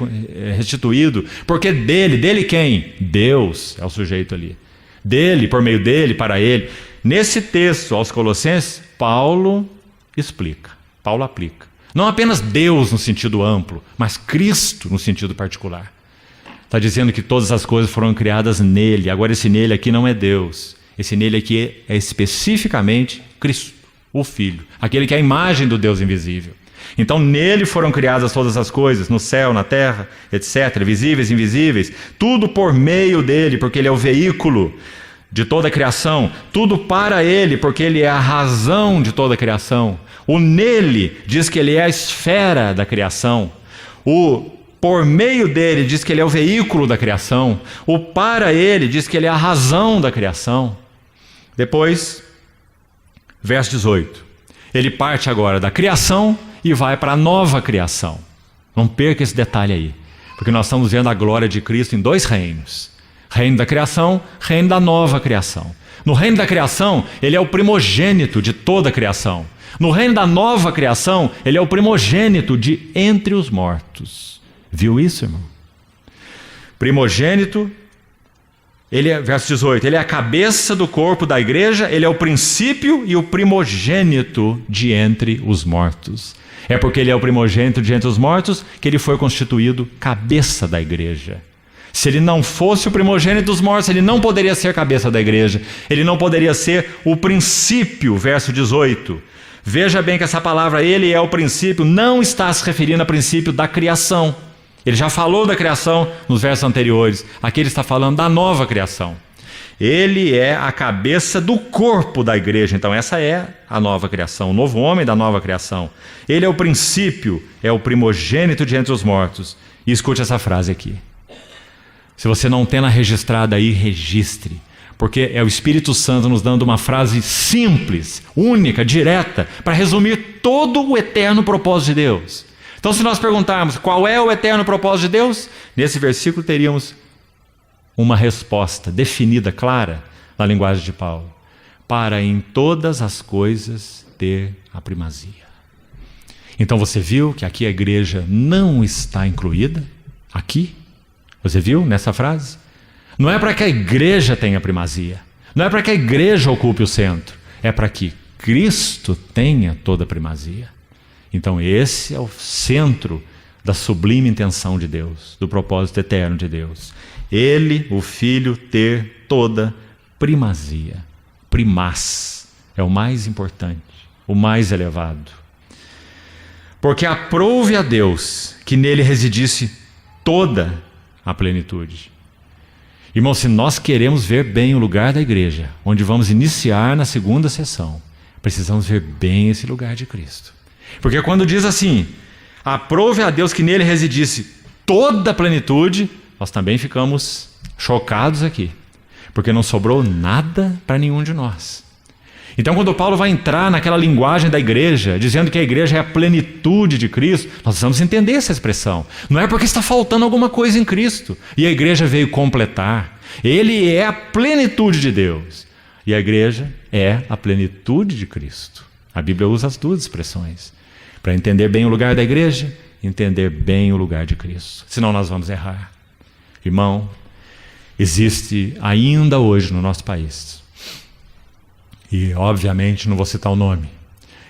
restituído, porque dele quem? Deus é o sujeito ali. Dele, por meio dele, para ele. Nesse texto aos Colossenses, Paulo explica, Paulo aplica. Não apenas Deus no sentido amplo, mas Cristo no sentido particular. Está dizendo que todas as coisas foram criadas nele. Agora esse nele aqui não é Deus. Esse nele aqui é especificamente Cristo, o Filho. Aquele que é a imagem do Deus invisível. Então nele foram criadas todas as coisas, no céu, na terra, etc. Visíveis e invisíveis. Tudo por meio dele, porque ele é o veículo de toda a criação. Tudo para ele, porque ele é a razão de toda a criação. O nele diz que ele é a esfera da criação. O por meio dele diz que ele é o veículo da criação. O para ele diz que ele é a razão da criação. Depois, verso 18. Ele parte agora da criação e vai para a nova criação. Não perca esse detalhe aí, porque nós estamos vendo a glória de Cristo em dois reinos. Reino da criação, reino da nova criação. No reino da criação, ele é o primogênito de toda a criação. No reino da nova criação, ele é o primogênito de entre os mortos. Viu isso, irmão? Primogênito, ele é, verso 18, ele é a cabeça do corpo da igreja, ele é o princípio e o primogênito de entre os mortos. É porque ele é o primogênito de entre os mortos que ele foi constituído cabeça da igreja. Se ele não fosse o primogênito dos mortos, ele não poderia ser cabeça da igreja. Ele não poderia ser o princípio, verso 18. Veja bem que essa palavra, ele é o princípio, não está se referindo ao princípio da criação. Ele já falou da criação nos versos anteriores. Aqui ele está falando da nova criação. Ele é a cabeça do corpo da igreja. Então essa é a nova criação, o novo homem da nova criação. Ele é o princípio, é o primogênito de entre os mortos. E escute essa frase aqui. Se você não tem ela registrada aí, registre. Porque é o Espírito Santo nos dando uma frase simples, única, direta, para resumir todo o eterno propósito de Deus. Então, se nós perguntarmos qual é o eterno propósito de Deus, nesse versículo teríamos uma resposta definida, clara, na linguagem de Paulo. Para em todas as coisas ter a primazia. Então você viu que aqui a igreja não está incluída? Aqui? Você viu nessa frase? Não é para que a igreja tenha primazia. Não é para que a igreja ocupe o centro. É para que Cristo tenha toda a primazia. Então esse é o centro da sublime intenção de Deus, do propósito eterno de Deus. Ele, o Filho, ter toda primazia. Primaz é o mais importante, o mais elevado. Porque aprouve a Deus que nele residisse toda a plenitude. Irmão, se nós queremos ver bem o lugar da igreja, onde vamos iniciar na segunda sessão, precisamos ver bem esse lugar de Cristo. Porque quando diz assim, aprove a Deus que nele residisse toda a plenitude, nós também ficamos chocados aqui, porque não sobrou nada para nenhum de nós. Então, quando Paulo vai entrar naquela linguagem da igreja, dizendo que a igreja é a plenitude de Cristo, nós precisamos entender essa expressão. Não é porque está faltando alguma coisa em Cristo e a igreja veio completar. Ele é a plenitude de Deus e a igreja é a plenitude de Cristo. A Bíblia usa as duas expressões para entender bem o lugar da igreja, entender bem o lugar de Cristo. Senão nós vamos errar. Irmão, existe ainda hoje no nosso país, e obviamente não vou citar o nome,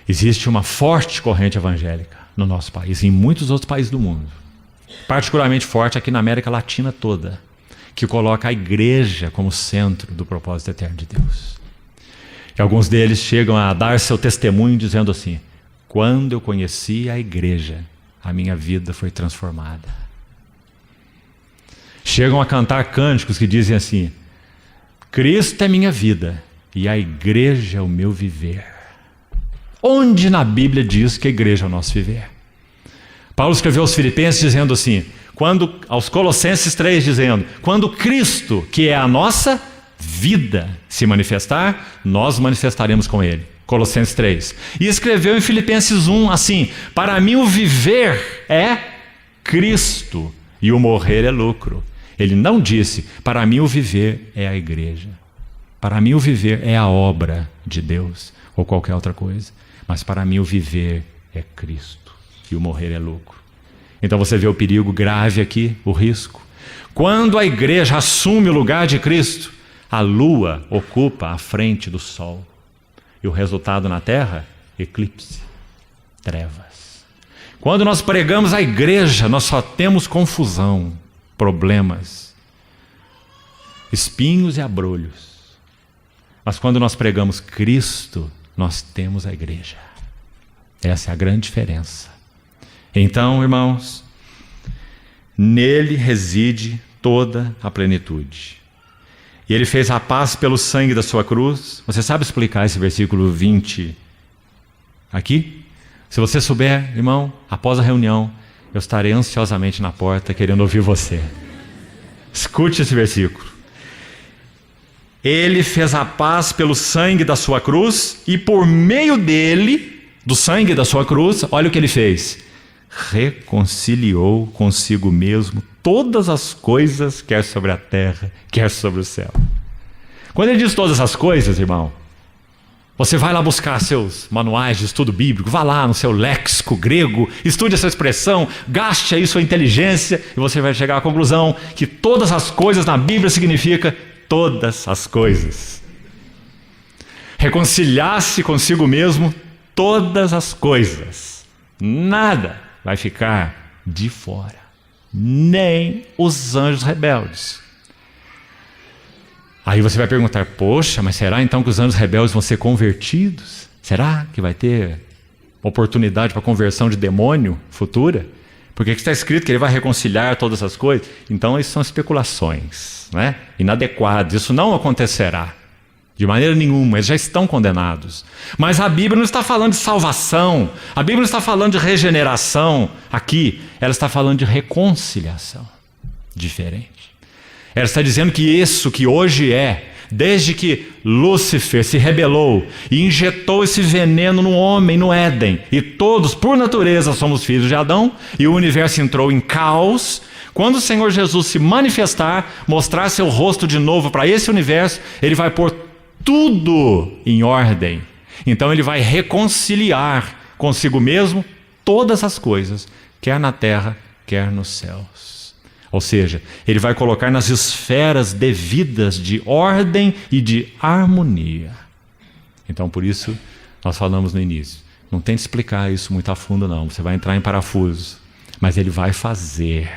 existe uma forte corrente evangélica no nosso país e em muitos outros países do mundo, particularmente forte aqui na América Latina toda, que coloca a igreja como centro do propósito eterno de Deus. E alguns deles chegam a dar seu testemunho dizendo assim: quando eu conheci a igreja, a minha vida foi transformada. Chegam a cantar cânticos que dizem assim: Cristo é minha vida e a igreja é o meu viver. Onde na Bíblia diz que a igreja é o nosso viver? Paulo escreveu aos Filipenses dizendo assim, aos Colossenses 3 dizendo: quando Cristo, que é a nossa vida, se manifestar, nós manifestaremos com ele. Colossenses 3. E escreveu em Filipenses 1 assim: para mim o viver é Cristo e o morrer é lucro. Ele não disse: para mim o viver é a igreja, para mim o viver é a obra de Deus ou qualquer outra coisa, mas para mim o viver é Cristo e o morrer é lucro. Então você vê o perigo grave aqui, o risco. Quando a igreja assume o lugar de Cristo, a lua ocupa a frente do sol. E o resultado na terra? Eclipse, trevas. Quando nós pregamos a igreja, nós só temos confusão, problemas, espinhos e abrolhos. Mas quando nós pregamos Cristo, nós temos a igreja. Essa é a grande diferença. Então, irmãos, nele reside toda a plenitude. E ele fez a paz pelo sangue da sua cruz. Você sabe explicar esse versículo 20 aqui? Se você souber, irmão, após a reunião, eu estarei ansiosamente na porta querendo ouvir você. Escute esse versículo. Ele fez a paz pelo sangue da sua cruz e por meio dele, do sangue da sua cruz, olha o que ele fez. Reconciliou consigo mesmo todas as coisas, quer sobre a terra, quer sobre o céu. Quando ele diz todas as coisas, irmão, você vai lá buscar seus manuais de estudo bíblico, vá lá no seu léxico grego, estude essa expressão, gaste aí sua inteligência e você vai chegar à conclusão que todas as coisas na Bíblia significa todas as coisas. Reconciliar-se consigo mesmo todas as coisas. Nada vai ficar de fora, nem os anjos rebeldes. Aí você vai perguntar: poxa, mas será então que os anjos rebeldes vão ser convertidos? Será que vai ter oportunidade para conversão de demônio futura? Porque está escrito que ele vai reconciliar todas as coisas. Então isso são especulações, né? Inadequadas. Isso não acontecerá de maneira nenhuma, eles já estão condenados. Mas a Bíblia não está falando de salvação, a Bíblia não está falando de regeneração aqui, ela está falando de reconciliação. Diferente. Ela está dizendo que isso que hoje é, desde que Lúcifer se rebelou e injetou esse veneno no homem, no Éden, e todos, por natureza, somos filhos de Adão, e o universo entrou em caos. Quando o Senhor Jesus se manifestar, mostrar seu rosto de novo para esse universo, ele vai pôr tudo em ordem. Então ele vai reconciliar consigo mesmo todas as coisas, quer na terra, quer nos céus. Ou seja, ele vai colocar nas esferas devidas de ordem e de harmonia. Então por isso nós falamos no início, não tente explicar isso muito a fundo não, você vai entrar em parafuso. Mas ele vai fazer.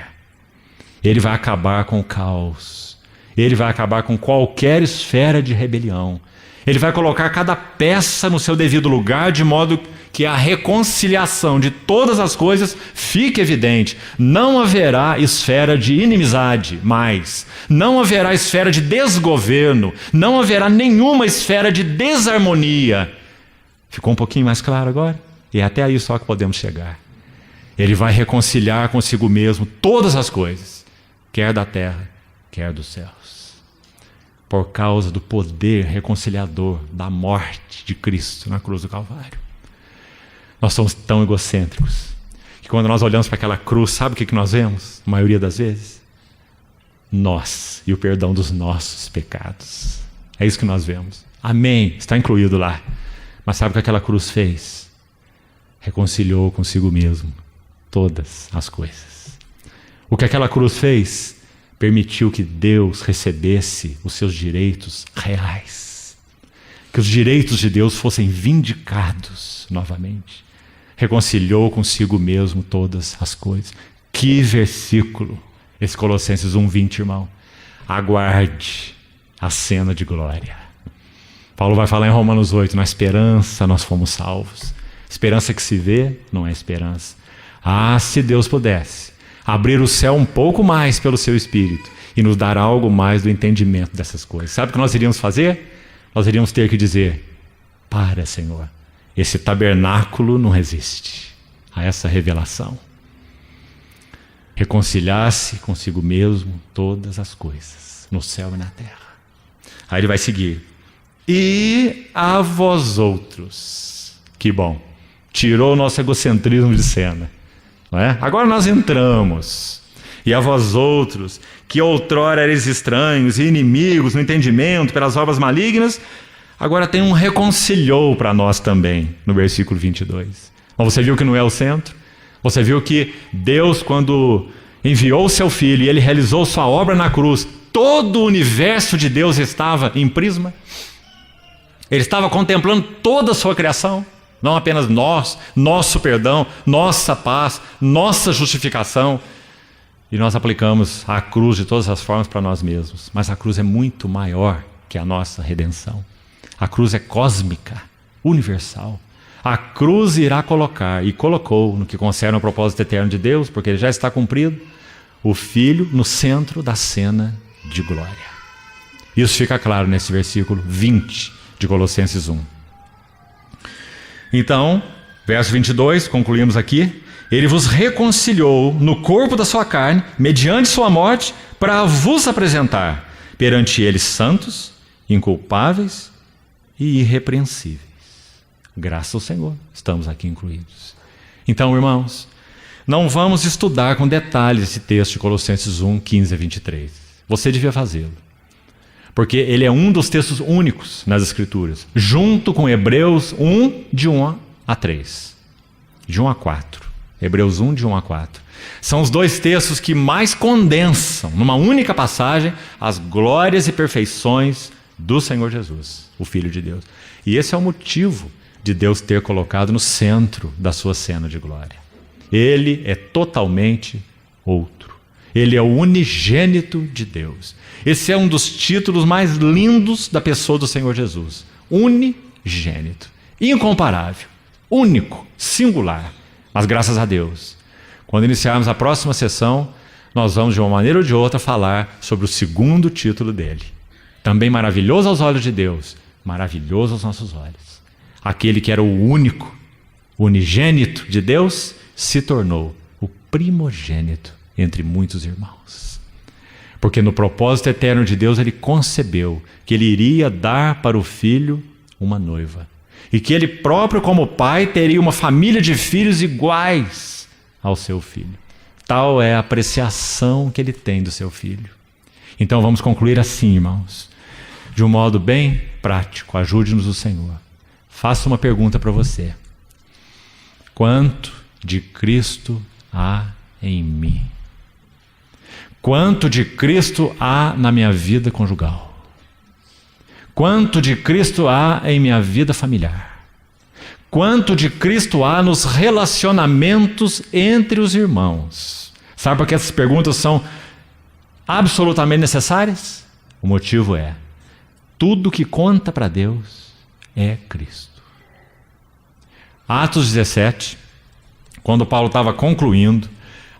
Ele vai acabar com o caos. Ele vai acabar com qualquer esfera de rebelião. Ele vai colocar cada peça no seu devido lugar, de modo que a reconciliação de todas as coisas fique evidente. Não haverá esfera de inimizade mais. Não haverá esfera de desgoverno. Não haverá nenhuma esfera de desarmonia. Ficou um pouquinho mais claro agora? E é até aí só que podemos chegar. Ele vai reconciliar consigo mesmo todas as coisas, quer da terra, quer dos céus. Por causa do poder reconciliador da morte de Cristo na cruz do Calvário. Nós somos tão egocêntricos que quando nós olhamos para aquela cruz, sabe o que nós vemos? A maioria das vezes? Nós e o perdão dos nossos pecados. É isso que nós vemos. Amém, está incluído lá. Mas sabe o que aquela cruz fez? Reconciliou consigo mesmo todas as coisas. O que aquela cruz fez? Permitiu que Deus recebesse os seus direitos reais. Que os direitos de Deus fossem vindicados novamente. Reconciliou consigo mesmo todas as coisas. Que versículo! Esse Colossenses 1:20, irmão. Aguarde a cena de glória. Paulo vai falar em Romanos 8, na esperança nós fomos salvos. Esperança que se vê não é esperança. Ah, se Deus pudesse abrir o céu um pouco mais pelo seu Espírito e nos dar algo mais do entendimento dessas coisas. Sabe o que nós iríamos fazer? Nós iríamos ter que dizer: para, Senhor, esse tabernáculo não resiste a essa revelação. Reconciliar-se consigo mesmo todas as coisas, no céu e na terra. Aí ele vai seguir. E a vós outros. Que bom. Tirou o nosso egocentrismo de cena. Não é? Agora nós entramos. E a vós outros, que outrora eres estranhos e inimigos no entendimento pelas obras malignas, agora tem um reconciliou para nós também, no versículo 22. Mas você viu que não é o centro? Você viu que Deus, quando enviou o seu Filho e Ele realizou sua obra na cruz, todo o universo de Deus estava em prisma? Ele estava contemplando toda a sua criação, não apenas nós, nosso perdão, nossa paz, nossa justificação. E nós aplicamos a cruz de todas as formas para nós mesmos. Mas a cruz é muito maior que a nossa redenção. A cruz é cósmica, universal. A cruz irá colocar, e colocou, no que concerne ao propósito eterno de Deus, porque ele já está cumprido, o Filho no centro da cena de glória. Isso fica claro nesse versículo 20 de Colossenses 1. Então, verso 22, concluímos aqui. Ele vos reconciliou no corpo da sua carne, mediante sua morte, para vos apresentar perante ele santos, inculpáveis e irrepreensíveis. Graças ao Senhor, estamos aqui incluídos. Então, irmãos, não vamos estudar com detalhes esse texto de Colossenses 1, 15 a 23. Você devia fazê-lo, porque ele é um dos textos únicos nas Escrituras, junto com Hebreus 1, de 1 a 3, de 1 a 4. Hebreus 1, de 1 a 4. São os dois textos que mais condensam, numa única passagem, as glórias e perfeições do Senhor Jesus, o Filho de Deus. E esse é o motivo de Deus ter colocado no centro da sua cena de glória. Ele é totalmente outro. Ele é o unigênito de Deus. Esse é um dos títulos mais lindos da pessoa do Senhor Jesus. Unigênito. Incomparável. Único. Singular. Mas graças a Deus, quando iniciarmos a próxima sessão, nós vamos de uma maneira ou de outra falar sobre o segundo título dele. Também maravilhoso aos olhos de Deus, maravilhoso aos nossos olhos. Aquele que era o único, unigênito de Deus, se tornou o primogênito entre muitos irmãos. Porque no propósito eterno de Deus, ele concebeu que ele iria dar para o filho uma noiva. E que ele próprio, como pai, teria uma família de filhos iguais ao seu filho. Tal é a apreciação que ele tem do seu filho. Então vamos concluir assim, irmãos. De um modo bem prático, ajude-nos o Senhor. Faço uma pergunta para você. Quanto de Cristo há em mim? Quanto de Cristo há na minha vida conjugal? Quanto de Cristo há em minha vida familiar? Quanto de Cristo há nos relacionamentos entre os irmãos? Sabe por que essas perguntas são absolutamente necessárias? O motivo é: tudo que conta para Deus é Cristo. Atos 17, quando Paulo estava concluindo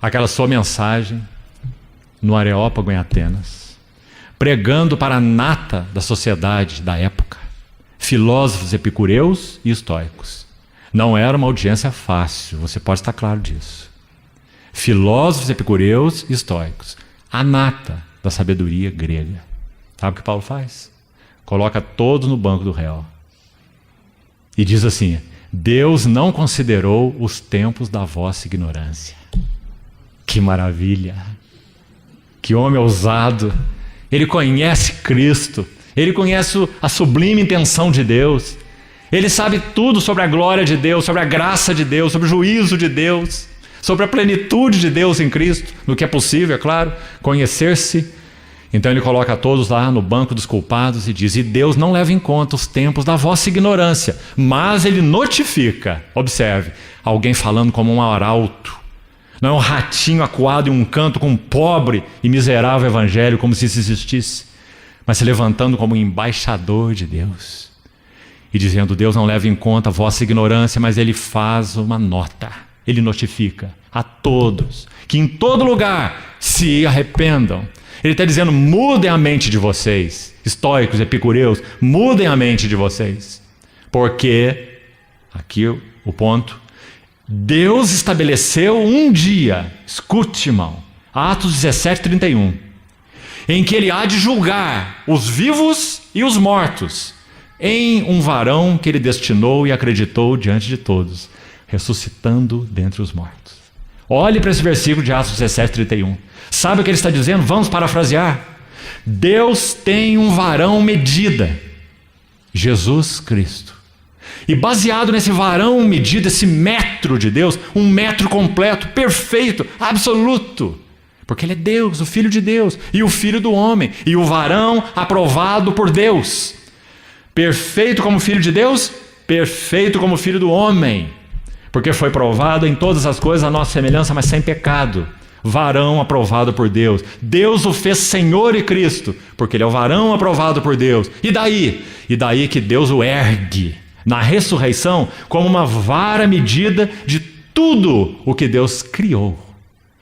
aquela sua mensagem no Areópago em Atenas, pregando para a nata da sociedade da época, filósofos epicureus e estoicos. Não era uma audiência fácil, você pode estar claro disso. Filósofos epicureus e estoicos. A nata da sabedoria grega. Sabe o que Paulo faz? Coloca todos no banco do réu. E diz assim: Deus não considerou os tempos da vossa ignorância. Que maravilha! Que homem ousado! Ele conhece Cristo. Ele conhece a sublime intenção de Deus. Ele sabe tudo sobre a glória de Deus, sobre a graça de Deus, sobre o juízo de Deus, sobre a plenitude de Deus em Cristo, no que é possível, é claro, conhecer-se. Então ele coloca todos lá no banco dos culpados e diz: e Deus não leva em conta os tempos da vossa ignorância, mas ele notifica. Observe, alguém falando como um arauto. Não é um ratinho acuado em um canto com um pobre e miserável evangelho, como se isso existisse, mas se levantando como um embaixador de Deus e dizendo: Deus não leva em conta a vossa ignorância, mas ele faz uma nota. Ele notifica a todos que em todo lugar se arrependam. Ele está dizendo: mudem a mente de vocês, estoicos, epicureus, mudem a mente de vocês. Porque, aqui o ponto, Deus estabeleceu um dia, escute, irmão, Atos 17:31, em que ele há de julgar os vivos e os mortos, em um varão que ele destinou e acreditou diante de todos, ressuscitando dentre os mortos. Olhe para esse versículo de Atos 17:31. Sabe o que ele está dizendo? Vamos parafrasear. Deus tem um varão medida, Jesus Cristo. E baseado nesse varão medida, esse metro de Deus, um metro completo, perfeito, absoluto, porque ele é Deus, o Filho de Deus, e o Filho do homem, e o varão aprovado por Deus. Perfeito como Filho de Deus, perfeito como Filho do homem, porque foi provado em todas as coisas a nossa semelhança, mas sem pecado. Varão aprovado por Deus. Deus o fez Senhor e Cristo, porque ele é o varão aprovado por Deus. E daí? E daí que Deus o ergue na ressurreição como uma vara medida de tudo o que Deus criou.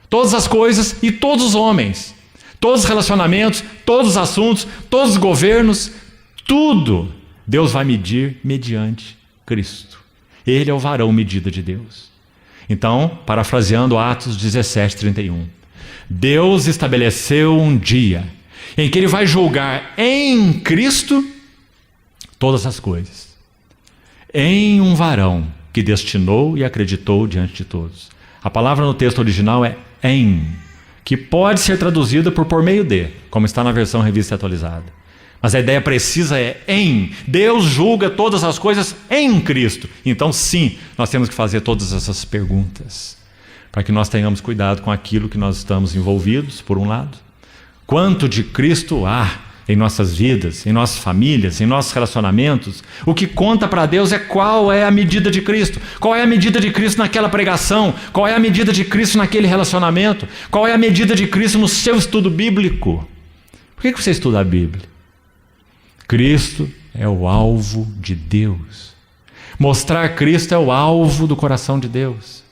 Todas as coisas e todos os homens, todos os relacionamentos, todos os assuntos, todos os governos, tudo Deus vai medir mediante Cristo. Ele é o varão medida de Deus. Então, parafraseando Atos 17:31, Deus estabeleceu um dia em que ele vai julgar em Cristo todas as coisas, em um varão que destinou e acreditou diante de todos. A palavra no texto original é em, que pode ser traduzida por meio de, como está na versão revista atualizada. Mas a ideia precisa é em. Deus julga todas as coisas em Cristo. Então sim, nós temos que fazer todas essas perguntas, para que nós tenhamos cuidado com aquilo que nós estamos envolvidos, por um lado. Quanto de Cristo há em nossas vidas, em nossas famílias, em nossos relacionamentos? O que conta para Deus é qual é a medida de Cristo. Qual é a medida de Cristo naquela pregação? Qual é a medida de Cristo naquele relacionamento? Qual é a medida de Cristo no seu estudo bíblico? Por que você estuda a Bíblia? Cristo é o alvo de Deus. Mostrar Cristo é o alvo do coração de Deus.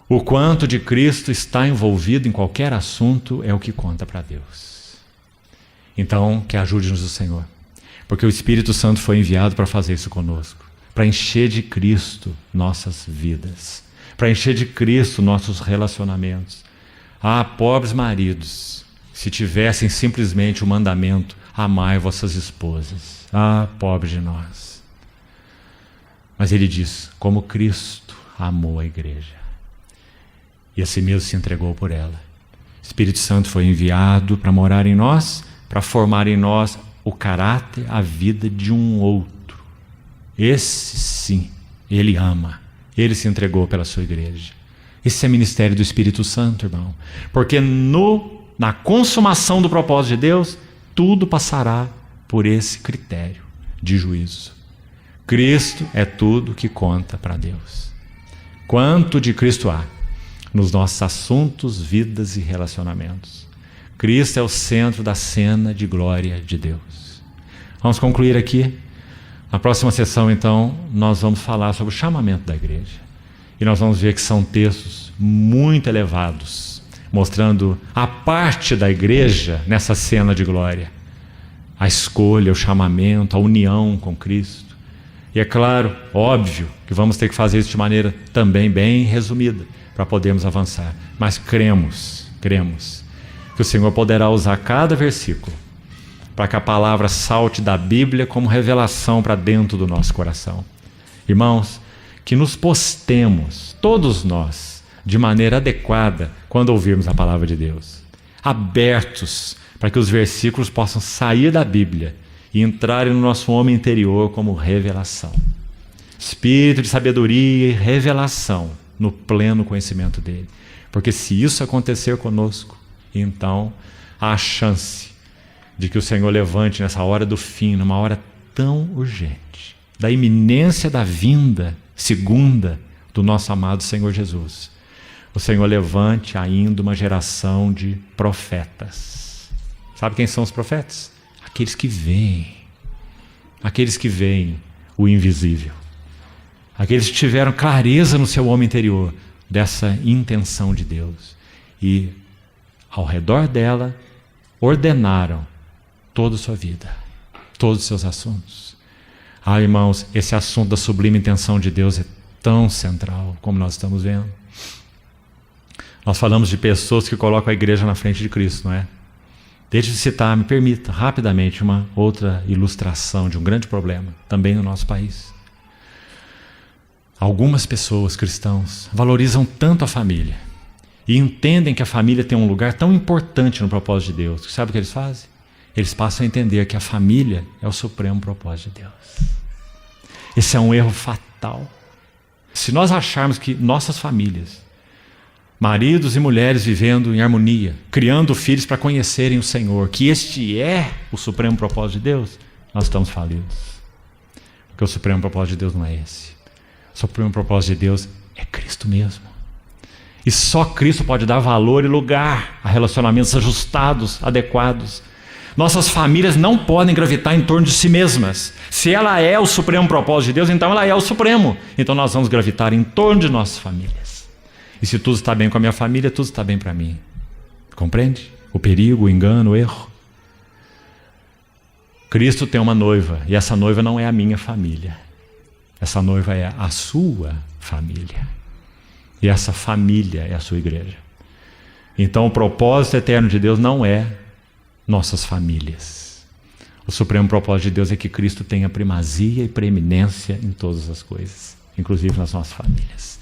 O quanto de Cristo está envolvido em qualquer assunto é o que conta para Deus. Então, que ajude-nos o Senhor, porque o Espírito Santo foi enviado para fazer isso conosco, para encher de Cristo nossas vidas, para encher de Cristo nossos relacionamentos. Ah, pobres maridos, se tivessem simplesmente o mandamento: amai vossas esposas. Ah, pobre de nós. Mas ele diz: como Cristo amou a igreja e assim mesmo se entregou por ela. O Espírito Santo foi enviado para morar em nós, para formar em nós o caráter, a vida de um outro. Esse sim, ele ama. Ele se entregou pela sua igreja. Esse é o ministério do Espírito Santo, irmão. Porque na consumação do propósito de Deus, tudo passará por esse critério de juízo. Cristo é tudo que conta para Deus. Quanto de Cristo há nos nossos assuntos, vidas e relacionamentos? Cristo é o centro da cena de glória de Deus. Vamos concluir aqui. Na próxima sessão, então, nós vamos falar sobre o chamamento da igreja. E nós vamos ver que são textos muito elevados, mostrando a parte da igreja nessa cena de glória. A escolha, o chamamento, a união com Cristo. E é claro, óbvio, que vamos ter que fazer isso de maneira também bem resumida, para podermos avançar. Mas cremos que o Senhor poderá usar cada versículo para que a palavra salte da Bíblia como revelação para dentro do nosso coração. Irmãos, que nos postemos, todos nós, de maneira adequada quando ouvirmos a palavra de Deus, abertos para que os versículos possam sair da Bíblia e entrarem no nosso homem interior como revelação. Espírito de sabedoria e revelação no pleno conhecimento dele. Porque se isso acontecer conosco, então há a chance de que o Senhor levante nessa hora do fim, numa hora tão urgente, da iminência da vinda segunda do nosso amado Senhor Jesus, o Senhor levante ainda uma geração de profetas. Sabe quem são os profetas? Aqueles que veem o invisível, aqueles que tiveram clareza no seu homem interior dessa intenção de Deus e ao redor dela ordenaram toda a sua vida, todos os seus assuntos. Irmãos, esse assunto da sublime intenção de Deus é tão central, como nós estamos vendo. Nós falamos de pessoas que colocam a igreja na frente de Cristo, não é? Deixe de citar, me permita, rapidamente, uma outra ilustração de um grande problema, também no nosso país. Algumas pessoas, cristãos, valorizam tanto a família e entendem que a família tem um lugar tão importante no propósito de Deus. Sabe o que eles fazem? Eles passam a entender que a família é o supremo propósito de Deus. Esse é um erro fatal. Se nós acharmos que nossas famílias, maridos e mulheres vivendo em harmonia, criando filhos para conhecerem o Senhor, que este é o supremo propósito de Deus, nós estamos falidos. Porque o supremo propósito de Deus não é esse. O supremo propósito de Deus é Cristo mesmo. E só Cristo pode dar valor e lugar a relacionamentos ajustados, adequados. Nossas famílias não podem gravitar em torno de si mesmas. Se ela é o supremo propósito de Deus, então ela é o supremo. Então nós vamos gravitar em torno de nossas famílias. E se tudo está bem com a minha família, tudo está bem para mim. Compreende? O perigo, o engano, o erro. Cristo tem uma noiva, e essa noiva não é a minha família. Essa noiva é a sua família. E essa família é a sua igreja. Então o propósito eterno de Deus não é nossas famílias. O supremo propósito de Deus é que Cristo tenha primazia e preeminência em todas as coisas, inclusive nas nossas famílias.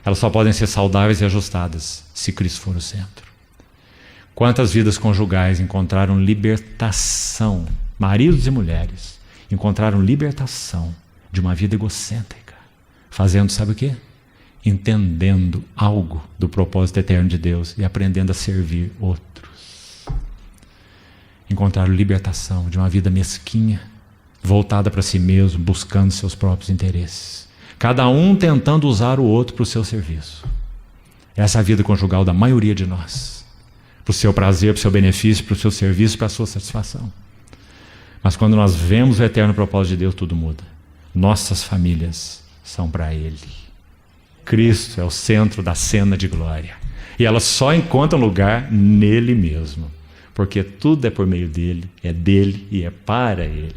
Elas só podem ser saudáveis e ajustadas se Cristo for o centro. Quantas vidas conjugais encontraram libertação, maridos e mulheres encontraram libertação de uma vida egocêntrica, fazendo, sabe o quê? Entendendo algo do propósito eterno de Deus e aprendendo a servir outros. Encontraram libertação de uma vida mesquinha, voltada para si mesmo, buscando seus próprios interesses. Cada um tentando usar o outro para o seu serviço. Essa é a vida conjugal da maioria de nós. Para o seu prazer, para o seu benefício, para o seu serviço, para a sua satisfação. Mas quando nós vemos o eterno propósito de Deus, tudo muda. Nossas famílias são para Ele. Cristo é o centro da cena de glória. E elas só encontram lugar nele mesmo. Porque tudo é por meio dele e é para Ele.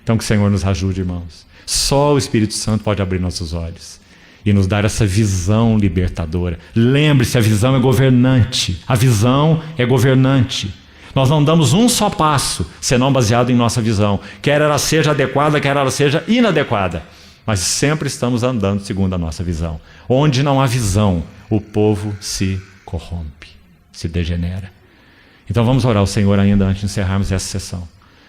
Então que o Senhor nos ajude, irmãos. Só o Espírito Santo pode abrir nossos olhos e nos dar essa visão libertadora. Lembre-se, a visão é governante. A visão é governante. Nós não damos um só passo, senão baseado em nossa visão. Quer ela seja adequada, quer ela seja inadequada. Mas sempre estamos andando segundo a nossa visão. Onde não há visão, o povo se corrompe, se degenera. Então vamos orar ao Senhor ainda antes de encerrarmos essa sessão,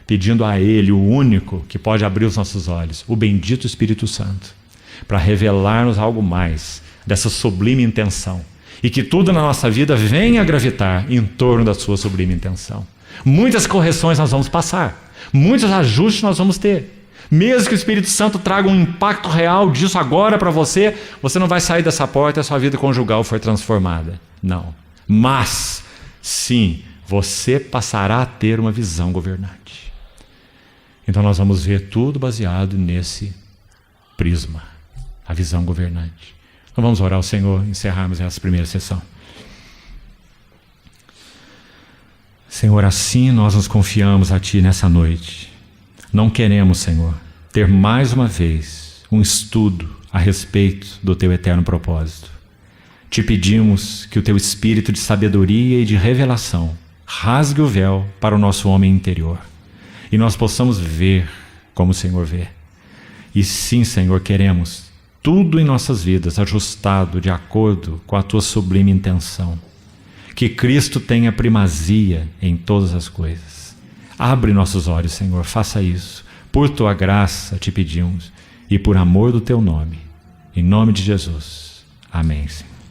pedindo a Ele, o único que pode abrir os nossos olhos, o bendito Espírito Santo, para revelar-nos algo mais dessa sublime intenção. E que tudo na nossa vida venha a gravitar em torno da sua sublime intenção. Muitas correções nós vamos passar, muitos ajustes nós vamos ter. Mesmo que o Espírito Santo traga um impacto real disso agora para você, você não vai sair dessa porta e a sua vida conjugal foi transformada. Não. Mas, sim, você passará a ter uma visão governante. Então nós vamos ver tudo baseado nesse prisma, a visão governante. Então vamos orar ao Senhor e encerrarmos essa primeira sessão. Senhor, assim nós nos confiamos a Ti nessa noite. Não queremos, Senhor, ter mais uma vez um estudo a respeito do teu eterno propósito. Te pedimos que o teu espírito de sabedoria e de revelação rasgue o véu para o nosso homem interior e nós possamos ver como o Senhor vê. E sim, Senhor, queremos tudo em nossas vidas ajustado de acordo com a tua sublime intenção. Que Cristo tenha primazia em todas as coisas. Abre nossos olhos, Senhor, faça isso. Por tua graça te pedimos e por amor do teu nome. Em nome de Jesus. Amém, Senhor.